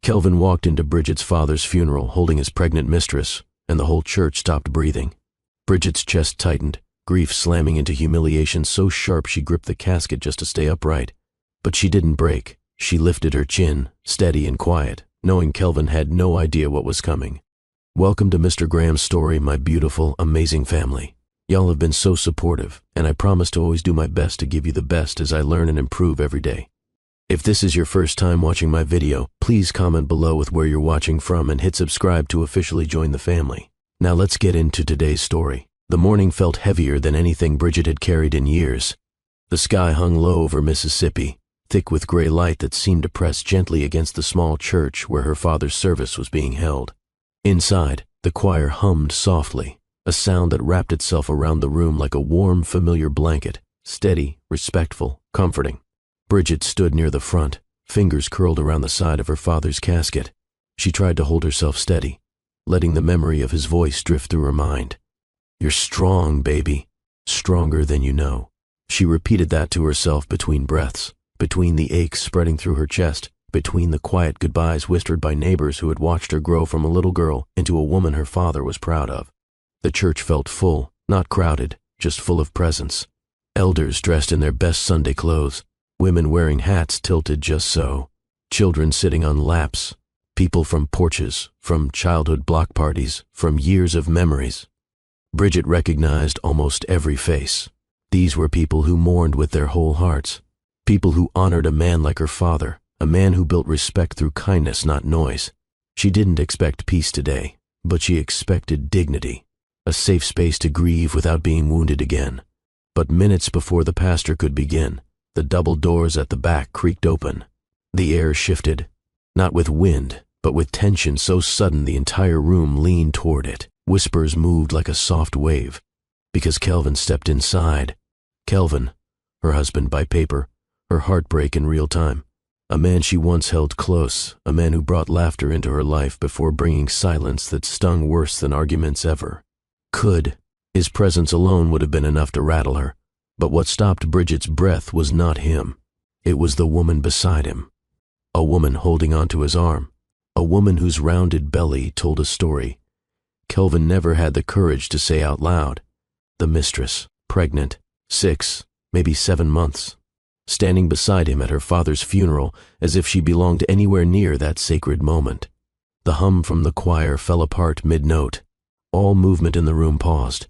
Kelvin walked into Bridget's father's funeral holding his pregnant mistress, and the whole church stopped breathing. Bridget's chest tightened, grief slamming into humiliation so sharp she gripped the casket just to stay upright. But she didn't break. She lifted her chin, steady and quiet, knowing Kelvin had no idea what was coming. "Welcome to Mr. Graham's story, my beautiful, amazing family. Y'all have been so supportive, and I promise to always do my best to give you the best as I learn and improve every day. If this is your first time watching my video, please comment below with where you're watching from and hit subscribe to officially join the family. Now let's get into today's story." The morning felt heavier than anything Bridget had carried in years. The sky hung low over Mississippi, thick with gray light that seemed to press gently against the small church where her father's service was being held. Inside, the choir hummed softly, a sound that wrapped itself around the room like a warm, familiar blanket, steady, respectful, comforting. Bridget stood near the front, fingers curled around the side of her father's casket. She tried to hold herself steady, letting the memory of his voice drift through her mind. "You're strong, baby, stronger than you know." She repeated that to herself between breaths, between the aches spreading through her chest, between the quiet goodbyes whispered by neighbors who had watched her grow from a little girl into a woman her father was proud of. The church felt full, not crowded, just full of presence. Elders dressed in their best Sunday clothes, women wearing hats tilted just so, children sitting on laps, people from porches, from childhood block parties, from years of memories. Bridget recognized almost every face. These were people who mourned with their whole hearts, people who honored a man like her father, a man who built respect through kindness, not noise. She didn't expect peace today, but she expected dignity, a safe space to grieve without being wounded again. But minutes before the pastor could begin, the double doors at the back creaked open. The air shifted, not with wind, but with tension so sudden the entire room leaned toward it. Whispers moved like a soft wave, because Kelvin stepped inside. Kelvin, her husband by paper, her heartbreak in real time. A man she once held close, a man who brought laughter into her life before bringing silence that stung worse than arguments ever could. His presence alone would have been enough to rattle her. But what stopped Bridget's breath was not him. It was the woman beside him. A woman holding onto his arm. A woman whose rounded belly told a story Kelvin never had the courage to say out loud. The mistress, pregnant, 6, maybe 7 months, standing beside him at her father's funeral as if she belonged anywhere near that sacred moment. The hum from the choir fell apart mid-note. All movement in the room paused.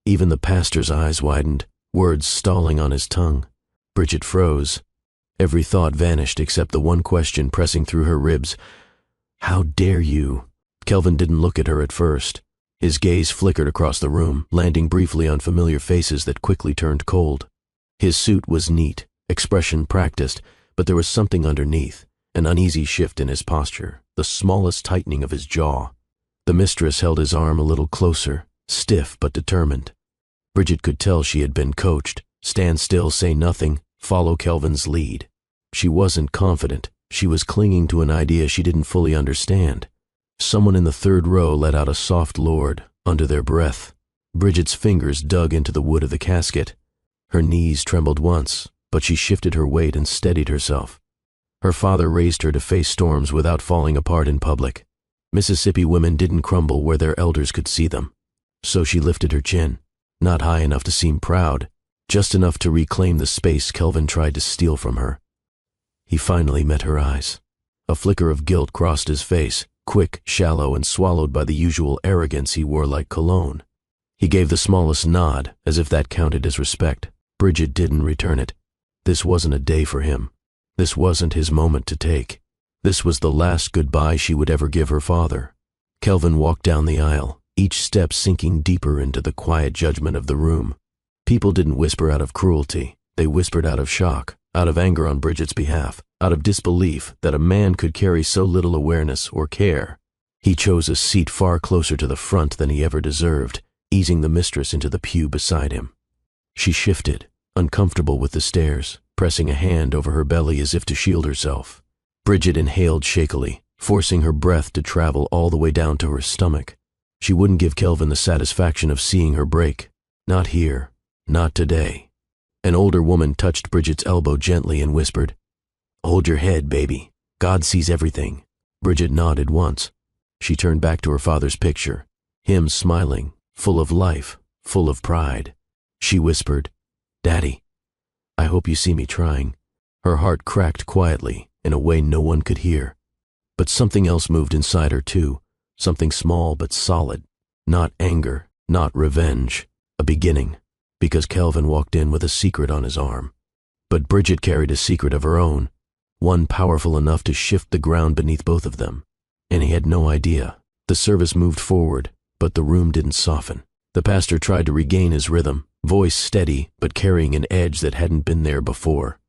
Even the pastor's eyes widened, words stalling on his tongue. Bridget froze. Every thought vanished except the one question pressing through her ribs. "How dare you?" Kelvin didn't look at her at first. His gaze flickered across the room, landing briefly on familiar faces that quickly turned cold. His suit was neat, expression practiced, but there was something underneath, an uneasy shift in his posture, the smallest tightening of his jaw. The mistress held his arm a little closer, stiff but determined. Bridget could tell she had been coached. Stand still, say nothing, follow Kelvin's lead. She wasn't confident. She was clinging to an idea she didn't fully understand. Someone in the third row let out a soft lord, under their breath. Bridget's fingers dug into the wood of the casket. Her knees trembled once, but she shifted her weight and steadied herself. Her father raised her to face storms without falling apart in public. Mississippi women didn't crumble where their elders could see them. So she lifted her chin, not high enough to seem proud, just enough to reclaim the space Kelvin tried to steal from her. He finally met her eyes. A flicker of guilt crossed his face, quick, shallow, and swallowed by the usual arrogance he wore like cologne. He gave the smallest nod, as if that counted as respect. Bridget didn't return it. This wasn't a day for him. This wasn't his moment to take. This was the last goodbye she would ever give her father. Kelvin walked down the aisle, each step sinking deeper into the quiet judgment of the room. People didn't whisper out of cruelty. They whispered out of shock, out of anger on Bridget's behalf, out of disbelief that a man could carry so little awareness or care. He chose a seat far closer to the front than he ever deserved, easing the mistress into the pew beside him. She shifted, uncomfortable with the stairs, pressing a hand over her belly as if to shield herself. Bridget inhaled shakily, forcing her breath to travel all the way down to her stomach. She wouldn't give Kelvin the satisfaction of seeing her break. Not here. Not today. An older woman touched Bridget's elbow gently and whispered, "Hold your head, baby. God sees everything." Bridget nodded once. She turned back to her father's picture, him smiling, full of life, full of pride. She whispered, "Daddy, I hope you see me trying." Her heart cracked quietly in a way no one could hear. But something else moved inside her too, something small but solid. Not anger, not revenge, a beginning, because Kelvin walked in with a secret on his arm. But Bridget carried a secret of her own, one powerful enough to shift the ground beneath both of them. And he had no idea. The service moved forward, but the room didn't soften. The pastor tried to regain his rhythm, voice steady but carrying an edge that hadn't been there before.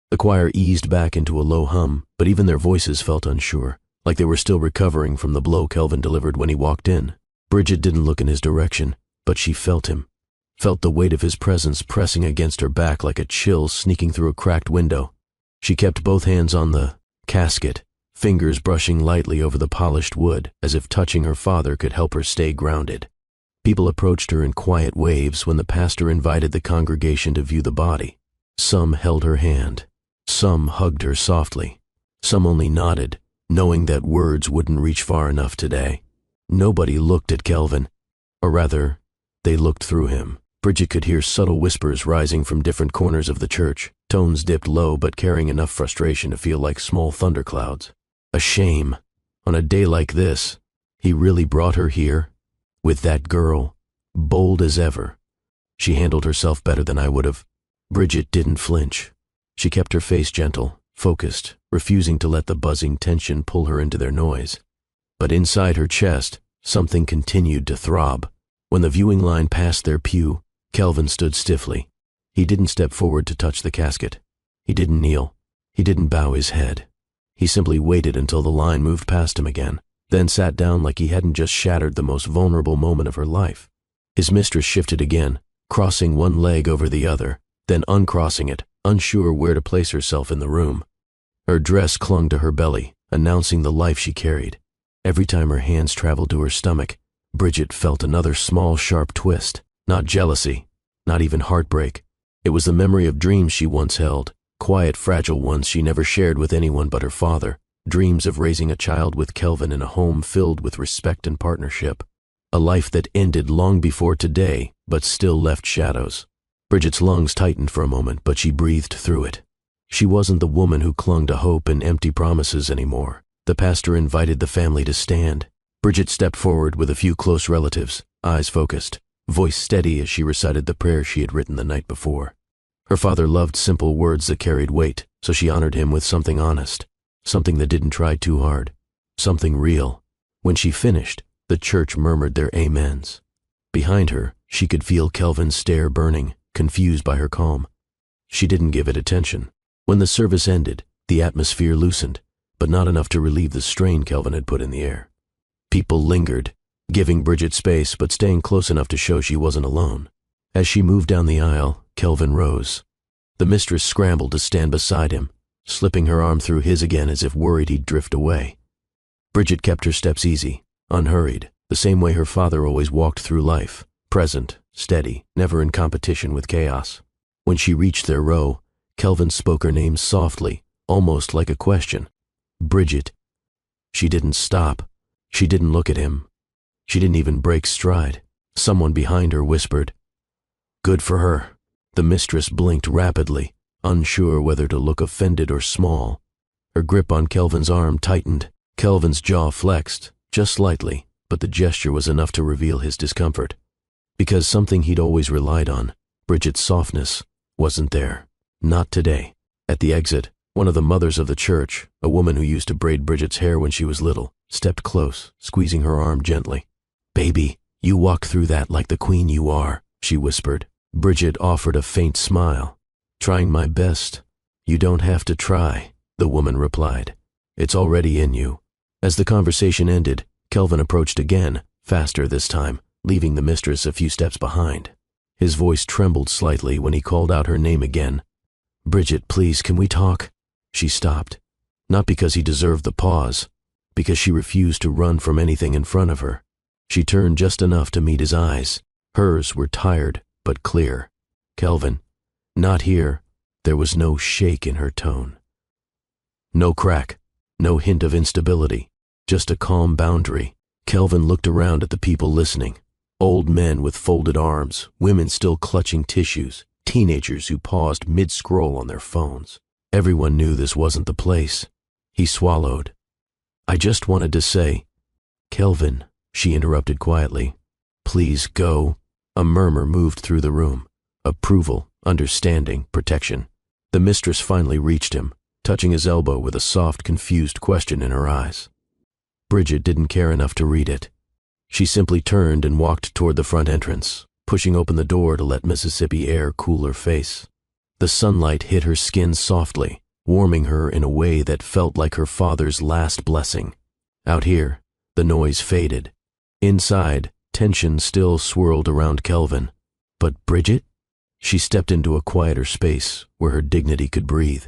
The choir eased back into a low hum, but even their voices felt unsure, like they were still recovering from the blow Kelvin delivered when he walked in. Bridget didn't look in his direction, but she felt him, felt the weight of his presence pressing against her back like a chill sneaking through a cracked window. She kept both hands on the casket, fingers brushing lightly over the polished wood, as if touching her father could help her stay grounded. People approached her in quiet waves when the pastor invited the congregation to view the body. Some held her hand. Some hugged her softly. Some only nodded, knowing that words wouldn't reach far enough today. Nobody looked at Kelvin, or rather, they looked through him. Bridget could hear subtle whispers rising from different corners of the church, tones dipped low but carrying enough frustration to feel like small thunderclouds. A shame. On a day like this, he really brought her here? With that girl, bold as ever. She handled herself better than I would have. Bridget didn't flinch. She kept her face gentle, focused, refusing to let the buzzing tension pull her into their noise. But inside her chest, something continued to throb. When the viewing line passed their pew, Kelvin stood stiffly. He didn't step forward to touch the casket. He didn't kneel. He didn't bow his head. He simply waited until the line moved past him again, then sat down like he hadn't just shattered the most vulnerable moment of her life. His mistress shifted again, crossing one leg over the other, then uncrossing it, unsure where to place herself in the room. Her dress clung to her belly, announcing the life she carried. Every time her hands traveled to her stomach, Bridget felt another small, sharp twist. Not jealousy, not even heartbreak. It was the memory of dreams she once held, quiet, fragile ones she never shared with anyone but her father, dreams of raising a child with Kelvin in a home filled with respect and partnership. A life that ended long before today, but still left shadows. Bridget's lungs tightened for a moment, but she breathed through it. She wasn't the woman who clung to hope and empty promises anymore. The pastor invited the family to stand. Bridget stepped forward with a few close relatives, eyes focused, voice steady as she recited the prayer she had written the night before. Her father loved simple words that carried weight, so she honored him with something honest, something that didn't try too hard, something real. When she finished, the church murmured their amens. Behind her, she could feel Kelvin's stare burning, confused by her calm. She didn't give it attention. When the service ended, the atmosphere loosened, but not enough to relieve the strain Kelvin had put in the air. People lingered, giving Bridget space but staying close enough to show she wasn't alone. As she moved down the aisle, Kelvin rose. The mistress scrambled to stand beside him, slipping her arm through his again as if worried he'd drift away. Bridget kept her steps easy, unhurried, the same way her father always walked through life, present, steady, never in competition with chaos. When she reached their row, Kelvin spoke her name softly, almost like a question. Bridget. She didn't stop. She didn't look at him. She didn't even break stride. Someone behind her whispered, "Good for her." The mistress blinked rapidly, unsure whether to look offended or small. Her grip on Kelvin's arm tightened. Kelvin's jaw flexed, just slightly, but the gesture was enough to reveal his discomfort. Because something he'd always relied on, Bridget's softness, wasn't there. Not today. At the exit, one of the mothers of the church, a woman who used to braid Bridget's hair when she was little, stepped close, squeezing her arm gently. "Baby, you walk through that like the queen you are," she whispered. Bridget offered a faint smile. "Trying my best." "You don't have to try," the woman replied. "It's already in you." As the conversation ended, Kelvin approached again, faster this time, leaving the mistress a few steps behind. His voice trembled slightly when he called out her name again. "Bridget, please, can we talk?" She stopped. Not because he deserved the pause, because she refused to run from anything in front of her. She turned just enough to meet his eyes. Hers were tired, but clear. "Kelvin, not here." There was no shake in her tone. No crack, no hint of instability, just a calm boundary. Kelvin looked around at the people listening. Old men with folded arms, women still clutching tissues, teenagers who paused mid-scroll on their phones. Everyone knew this wasn't the place. He swallowed. I just wanted to say, Kelvin, she interrupted quietly. Please go. A murmur moved through the room. Approval, understanding, protection. The mistress finally reached him, touching his elbow with a soft, confused question in her eyes. Bridget didn't care enough to read it. She simply turned and walked toward the front entrance, pushing open the door to let Mississippi air cool her face. The sunlight hit her skin softly, warming her in a way that felt like her father's last blessing. Out here, the noise faded. Inside, tension still swirled around Kelvin. But Bridget? She stepped into a quieter space where her dignity could breathe.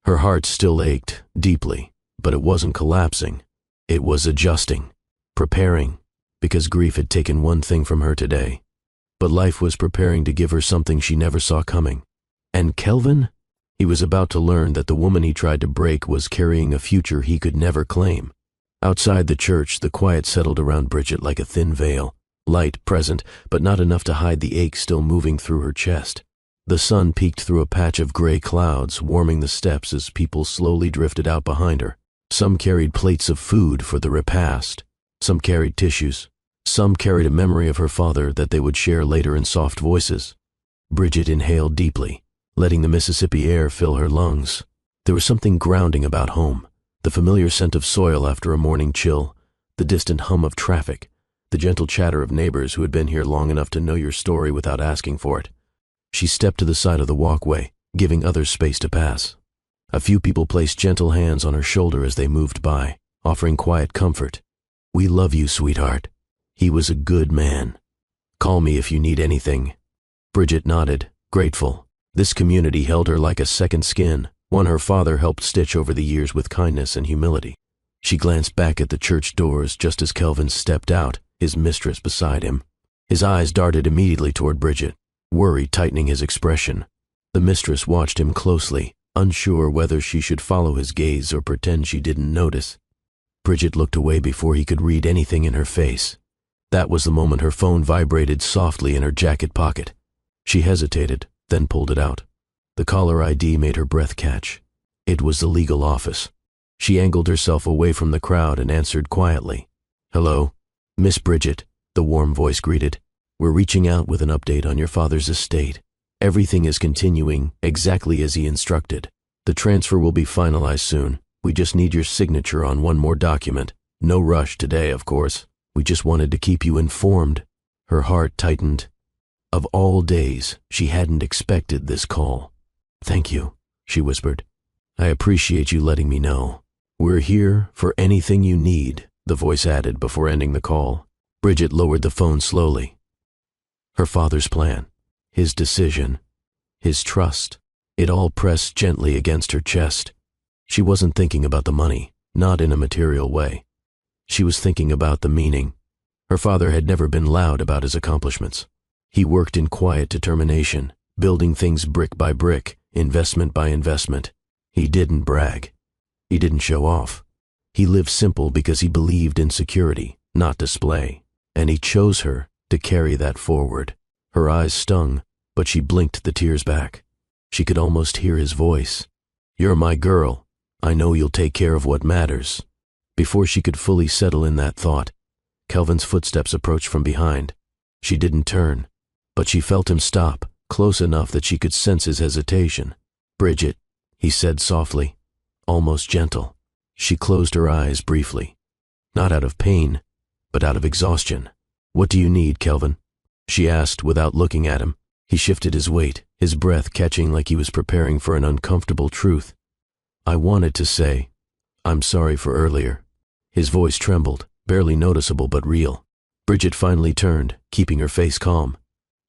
Her heart still ached, deeply, but it wasn't collapsing. It was adjusting, preparing, because grief had taken one thing from her today. But life was preparing to give her something she never saw coming. And Kelvin? He was about to learn that the woman he tried to break was carrying a future he could never claim. Outside the church, the quiet settled around Bridget like a thin veil. Light present, but not enough to hide the ache still moving through her chest. The sun peeked through a patch of gray clouds, warming the steps as people slowly drifted out behind her. Some carried plates of food for the repast. Some carried tissues. Some carried a memory of her father that they would share later in soft voices. Bridget inhaled deeply, letting the Mississippi air fill her lungs. There was something grounding about home. The familiar scent of soil after a morning chill, the distant hum of traffic, the gentle chatter of neighbors who had been here long enough to know your story without asking for it. She stepped to the side of the walkway, giving others space to pass. A few people placed gentle hands on her shoulder as they moved by, offering quiet comfort. We love you, sweetheart. He was a good man. Call me if you need anything. Bridget nodded, grateful. This community held her like a second skin, one her father helped stitch over the years with kindness and humility. She glanced back at the church doors just as Kelvin stepped out, his mistress beside him. His eyes darted immediately toward Bridget, worry tightening his expression. The mistress watched him closely, unsure whether she should follow his gaze or pretend she didn't notice. Bridget looked away before he could read anything in her face. That was the moment her phone vibrated softly in her jacket pocket. She hesitated, then pulled it out. The caller ID made her breath catch. It was the legal office. She angled herself away from the crowd and answered quietly. Hello, Miss Bridget, the warm voice greeted. We're reaching out with an update on your father's estate. Everything is continuing exactly as he instructed. The transfer will be finalized soon. We just need your signature on one more document. No rush today, of course. We just wanted to keep you informed. Her heart tightened. Of all days, she hadn't expected this call. Thank you, she whispered. I appreciate you letting me know. We're here for anything you need, the voice added before ending the call. Bridget lowered the phone slowly. Her father's plan, his decision, his trust, it all pressed gently against her chest. She wasn't thinking about the money, not in a material way. She was thinking about the meaning. Her father had never been loud about his accomplishments. He worked in quiet determination, building things brick by brick, investment by investment. He didn't brag. He didn't show off. He lived simple because he believed in security, not display. And he chose her to carry that forward. Her eyes stung, but she blinked the tears back. She could almost hear his voice. You're my girl. I know you'll take care of what matters. Before she could fully settle in that thought, Kelvin's footsteps approached from behind. She didn't turn, but she felt him stop, close enough that she could sense his hesitation. Bridget, he said softly, almost gentle. She closed her eyes briefly. Not out of pain, but out of exhaustion. What do you need, Kelvin? She asked without looking at him. He shifted his weight, his breath catching like he was preparing for an uncomfortable truth. I wanted to say, I'm sorry for earlier. His voice trembled, barely noticeable but real. Bridget finally turned, keeping her face calm.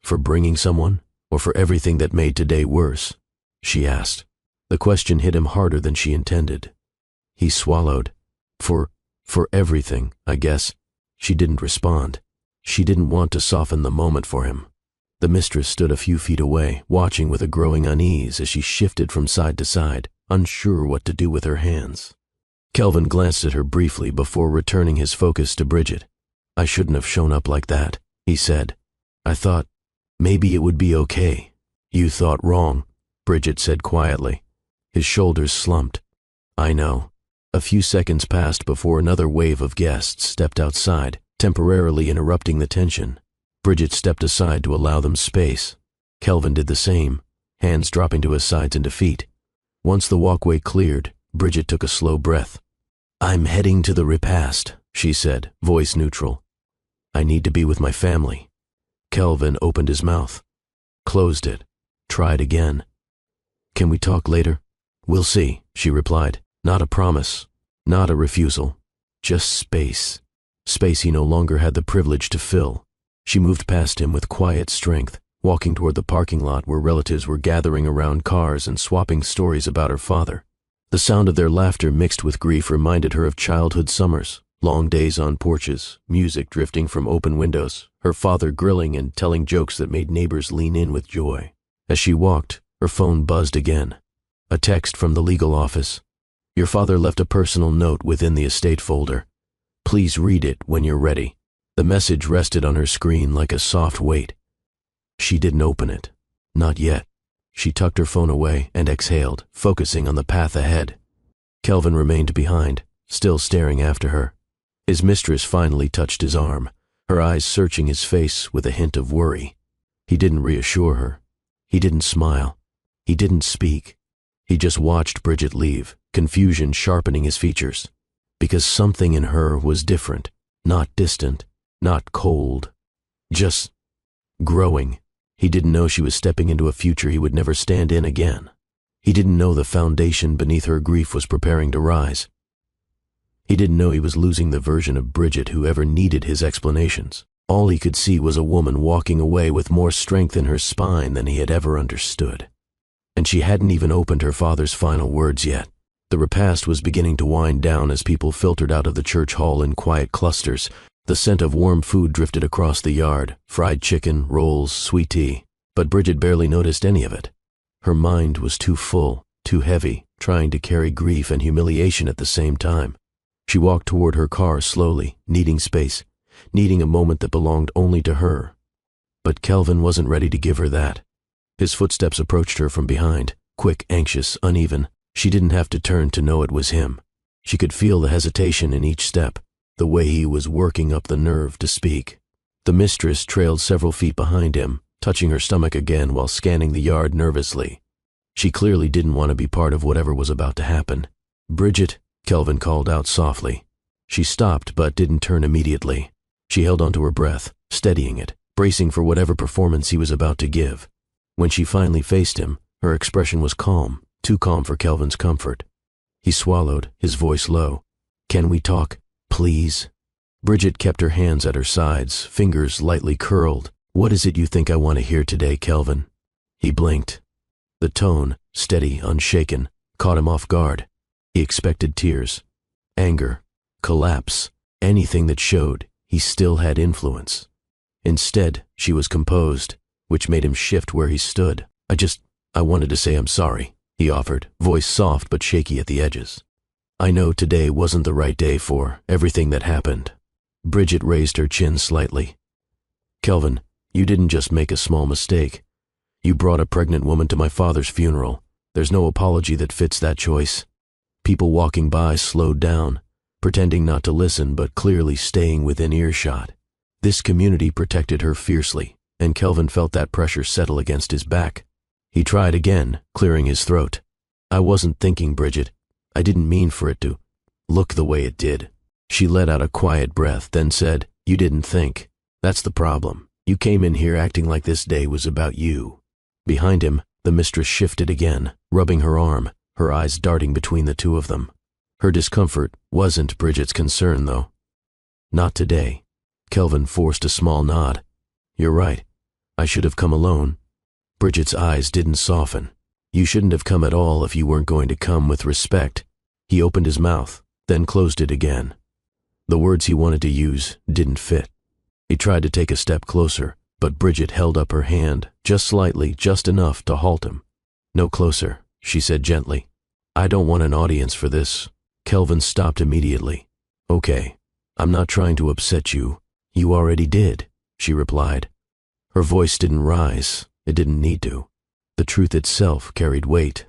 For bringing someone, or for everything that made today worse? She asked. The question hit him harder than she intended. He swallowed. For everything, I guess. She didn't respond. She didn't want to soften the moment for him. The mistress stood a few feet away, watching with a growing unease as she shifted from side to side, unsure what to do with her hands. Kelvin glanced at her briefly before returning his focus to Bridget. "I shouldn't have shown up like that," he said. "I thought maybe it would be okay." "You thought wrong," Bridget said quietly. His shoulders slumped. "I know." A few seconds passed before another wave of guests stepped outside, temporarily interrupting the tension. Bridget stepped aside to allow them space. Kelvin did the same, hands dropping to his sides in defeat. Once the walkway cleared, Bridget took a slow breath. "I'm heading to the repast," she said, voice neutral. "I need to be with my family." Kelvin opened his mouth, closed it, tried again. "Can we talk later?" "We'll see," she replied. Not a promise, not a refusal, just space. Space he no longer had the privilege to fill. She moved past him with quiet strength, walking toward the parking lot where relatives were gathering around cars and swapping stories about her father. The sound of their laughter mixed with grief reminded her of childhood summers, long days on porches, music drifting from open windows, her father grilling and telling jokes that made neighbors lean in with joy. As she walked, her phone buzzed again. A text from the legal office. "Your father left a personal note within the estate folder. Please read it when you're ready." The message rested on her screen like a soft weight. She didn't open it. Not yet. She tucked her phone away and exhaled, focusing on the path ahead. Kelvin remained behind, still staring after her. His mistress finally touched his arm, her eyes searching his face with a hint of worry. He didn't reassure her. He didn't smile. He didn't speak. He just watched Bridget leave, confusion sharpening his features. Because something in her was different, not distant, not cold, just growing. He didn't know she was stepping into a future he would never stand in again. He didn't know the foundation beneath her grief was preparing to rise. He didn't know he was losing the version of Bridget who ever needed his explanations. All he could see was a woman walking away with more strength in her spine than he had ever understood. And she hadn't even opened her father's final words yet. The repast was beginning to wind down as people filtered out of the church hall in quiet clusters. The scent of warm food drifted across the yard, fried chicken, rolls, sweet tea. But Bridget barely noticed any of it. Her mind was too full, too heavy, trying to carry grief and humiliation at the same time. She walked toward her car slowly, needing space, needing a moment that belonged only to her. But Kelvin wasn't ready to give her that. His footsteps approached her from behind, quick, anxious, uneven. She didn't have to turn to know it was him. She could feel the hesitation in each step, the way he was working up the nerve to speak. The mistress trailed several feet behind him, touching her stomach again while scanning the yard nervously. She clearly didn't want to be part of whatever was about to happen. "Bridget," Kelvin called out softly. She stopped but didn't turn immediately. She held onto her breath, steadying it, bracing for whatever performance he was about to give. When she finally faced him, her expression was calm, too calm for Kelvin's comfort. He swallowed, his voice low. "Can we talk, please?" Bridget kept her hands at her sides, fingers lightly curled. "What is it you think I want to hear today, Kelvin?" He blinked. The tone, steady, unshaken, caught him off guard. He expected tears, anger, collapse, anything that showed he still had influence. Instead, she was composed, which made him shift where he stood. I wanted to say I'm sorry," he offered, voice soft but shaky at the edges. "I know today wasn't the right day for everything that happened." Bridget raised her chin slightly. "Kelvin, you didn't just make a small mistake. You brought a pregnant woman to my father's funeral. There's no apology that fits that choice." People walking by slowed down, pretending not to listen but clearly staying within earshot. This community protected her fiercely, and Kelvin felt that pressure settle against his back. He tried again, clearing his throat. "I wasn't thinking, Bridget. I didn't mean for it to look the way it did." She let out a quiet breath, then said, "You didn't think. That's the problem. You came in here acting like this day was about you." Behind him, the mistress shifted again, rubbing her arm, her eyes darting between the two of them. Her discomfort wasn't Bridget's concern, though. "Not today." Kelvin forced a small nod. "You're right. I should have come alone." Bridget's eyes didn't soften. "You shouldn't have come at all if you weren't going to come with respect." He opened his mouth, then closed it again. The words he wanted to use didn't fit. He tried to take a step closer, but Bridget held up her hand, just slightly, just enough to halt him. "No closer," she said gently. "I don't want an audience for this. Kelvin stopped immediately. "Okay, I'm not trying to upset you. You already did," she replied. Her voice didn't rise. It didn't need to. The truth itself carried weight.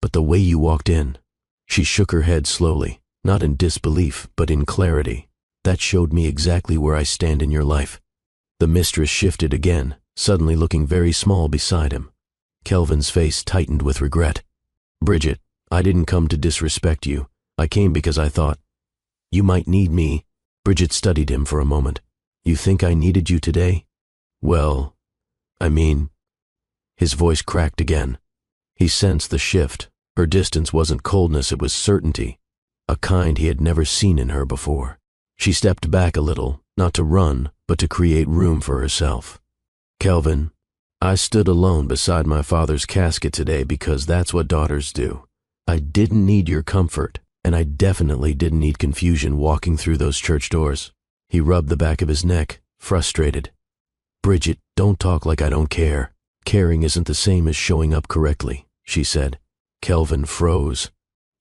"But the way you walked in." She shook her head slowly, not in disbelief, but in clarity. "That showed me exactly where I stand in your life." The mistress shifted again, suddenly looking very small beside him. Kelvin's face tightened with regret. "Bridget, I didn't come to disrespect you. I came because I thought you might need me." Bridget studied him for a moment. "You think I needed you today?" "Well, I mean..." His voice cracked again. He sensed the shift. Her distance wasn't coldness, it was certainty, a kind he had never seen in her before. She stepped back a little, not to run, but to create room for herself. "Kelvin, I stood alone beside my father's casket today because that's what daughters do. I didn't need your comfort, and I definitely didn't need confusion walking through those church doors." He rubbed the back of his neck, frustrated. "Bridget, don't talk like I don't care. Caring isn't the same as showing up correctly," she said. Kelvin froze.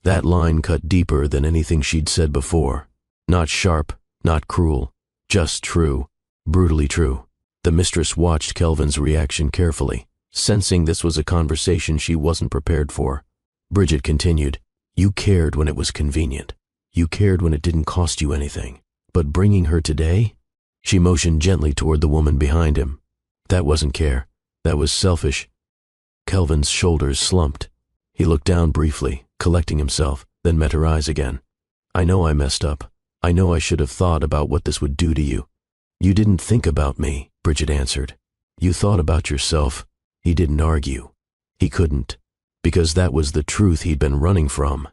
That line cut deeper than anything she'd said before. Not sharp, not cruel, just true, brutally true. The mistress watched Kelvin's reaction carefully, sensing this was a conversation she wasn't prepared for. Bridget continued, "You cared when it was convenient. You cared when it didn't cost you anything. But bringing her today?" She motioned gently toward the woman behind him. "That wasn't care. That was selfish." Kelvin's shoulders slumped. He looked down briefly, collecting himself, then met her eyes again. "I know I messed up. I know I should have thought about what this would do to you." "You didn't think about me," Bridget answered. "You thought about yourself." He didn't argue. He couldn't, because that was the truth he'd been running from.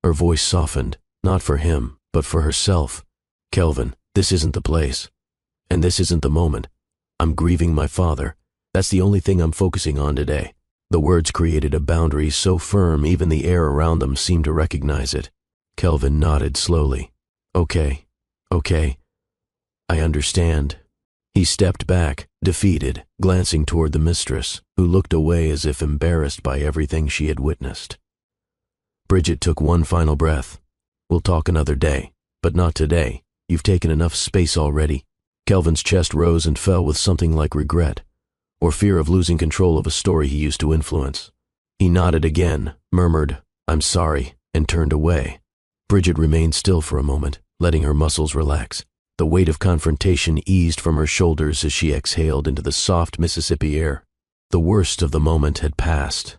Her voice softened, not for him, but for herself. "Kelvin, this isn't the place. And this isn't the moment. I'm grieving my father. That's the only thing I'm focusing on today." The words created a boundary so firm even the air around them seemed to recognize it. Kelvin nodded slowly. Okay. I understand." He stepped back, defeated, glancing toward the mistress, who looked away as if embarrassed by everything she had witnessed. Bridget took one final breath. "We'll talk another day, but not today. You've taken enough space already." Kelvin's chest rose and fell with something like regret, or fear of losing control of a story he used to influence. He nodded again, murmured, "I'm sorry," and turned away. Bridget remained still for a moment, letting her muscles relax. The weight of confrontation eased from her shoulders as she exhaled into the soft Mississippi air. The worst of the moment had passed,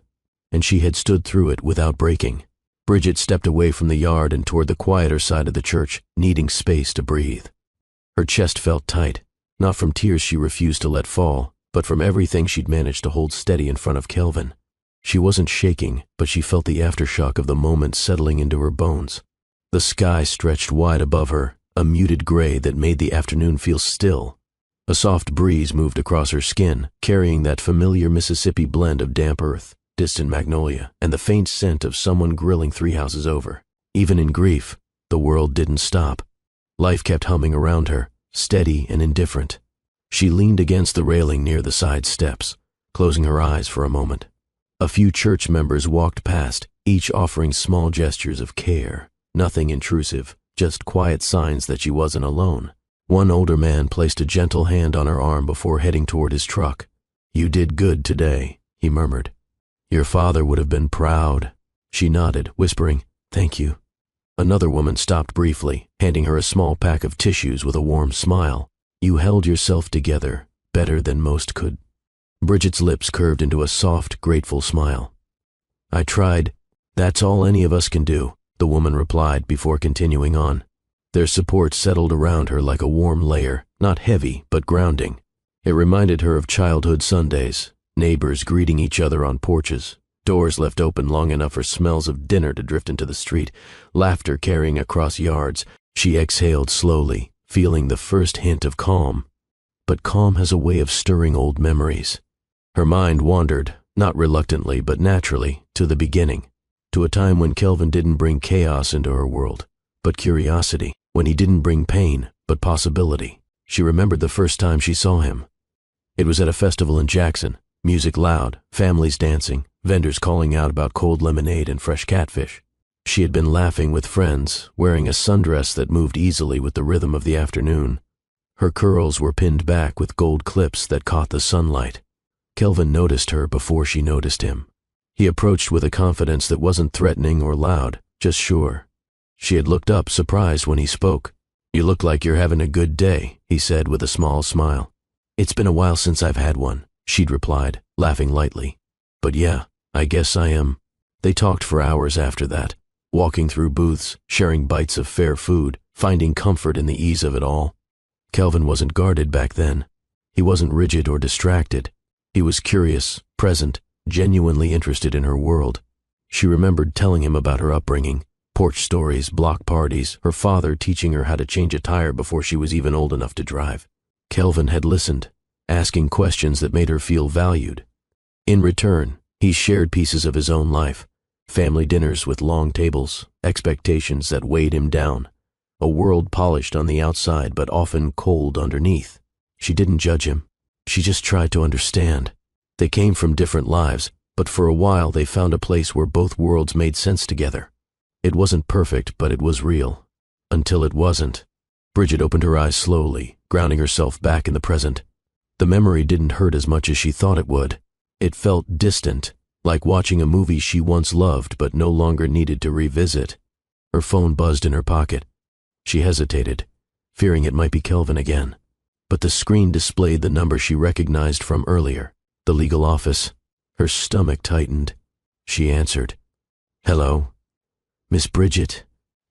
and she had stood through it without breaking. Bridget stepped away from the yard and toward the quieter side of the church, needing space to breathe. Her chest felt tight, not from tears she refused to let fall, but from everything she'd managed to hold steady in front of Kelvin. She wasn't shaking, but she felt the aftershock of the moment settling into her bones. The sky stretched wide above her, a muted gray that made the afternoon feel still. A soft breeze moved across her skin, carrying that familiar Mississippi blend of damp earth, distant magnolia, and the faint scent of someone grilling 3 houses over. Even in grief, the world didn't stop. Life kept humming around her, steady and indifferent. She leaned against the railing near the side steps, closing her eyes for a moment. A few church members walked past, each offering small gestures of care, nothing intrusive, just quiet signs that she wasn't alone. One older man placed a gentle hand on her arm before heading toward his truck. "You did good today," he murmured. "Your father would have been proud." She nodded, whispering, "Thank you." Another woman stopped briefly, handing her a small pack of tissues with a warm smile. "You held yourself together better than most could." Bridget's lips curved into a soft, grateful smile. "I tried. That's all any of us can do," the woman replied before continuing on. Their support settled around her like a warm layer, not heavy, but grounding. It reminded her of childhood Sundays, neighbors greeting each other on porches, doors left open long enough for smells of dinner to drift into the street, laughter carrying across yards. She exhaled slowly, feeling the first hint of calm. But calm has a way of stirring old memories. Her mind wandered, not reluctantly but naturally, to the beginning, to a time when Kelvin didn't bring chaos into her world, but curiosity, when he didn't bring pain, but possibility. She remembered the first time she saw him. It was at a festival in Jackson, music loud, families dancing, vendors calling out about cold lemonade and fresh catfish. She had been laughing with friends, wearing a sundress that moved easily with the rhythm of the afternoon. Her curls were pinned back with gold clips that caught the sunlight. Kelvin noticed her before she noticed him. He approached with a confidence that wasn't threatening or loud, just sure. She had looked up, surprised when he spoke. "You look like you're having a good day," he said with a small smile. "It's been a while since I've had one," she'd replied, laughing lightly. "But yeah, I guess I am." They talked for hours after that, walking through booths, sharing bites of fair food, finding comfort in the ease of it all. Kelvin wasn't guarded back then. He wasn't rigid or distracted. He was curious, present, genuinely interested in her world. She remembered telling him about her upbringing, porch stories, block parties, her father teaching her how to change a tire before she was even old enough to drive. Kelvin had listened, asking questions that made her feel valued. In return, he shared pieces of his own life, family dinners with long tables, expectations that weighed him down, a world polished on the outside but often cold underneath. She didn't judge him. She just tried to understand. They came from different lives, but for a while they found a place where both worlds made sense together. It wasn't perfect, but it was real. Until it wasn't. Bridget opened her eyes slowly, grounding herself back in the present. The memory didn't hurt as much as she thought it would. It felt distant, like watching a movie she once loved but no longer needed to revisit. Her phone buzzed in her pocket. She hesitated, fearing it might be Kelvin again. But the screen displayed the number she recognized from earlier, the legal office. Her stomach tightened. She answered. "Hello?" "Miss Bridget,"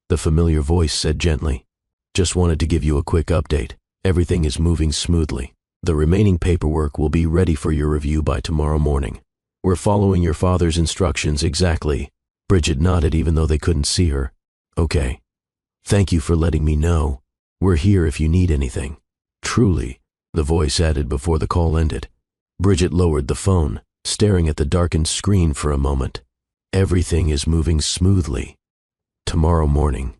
the familiar voice said gently. "Just wanted to give you a quick update. Everything is moving smoothly. The remaining paperwork will be ready for your review by tomorrow morning. We're following your father's instructions exactly." Bridget nodded even though they couldn't see her. "Okay. Thank you for letting me know. We're here if you need anything." "Truly," the voice added before the call ended. Bridget lowered the phone, staring at the darkened screen for a moment. Everything is moving smoothly. Tomorrow morning.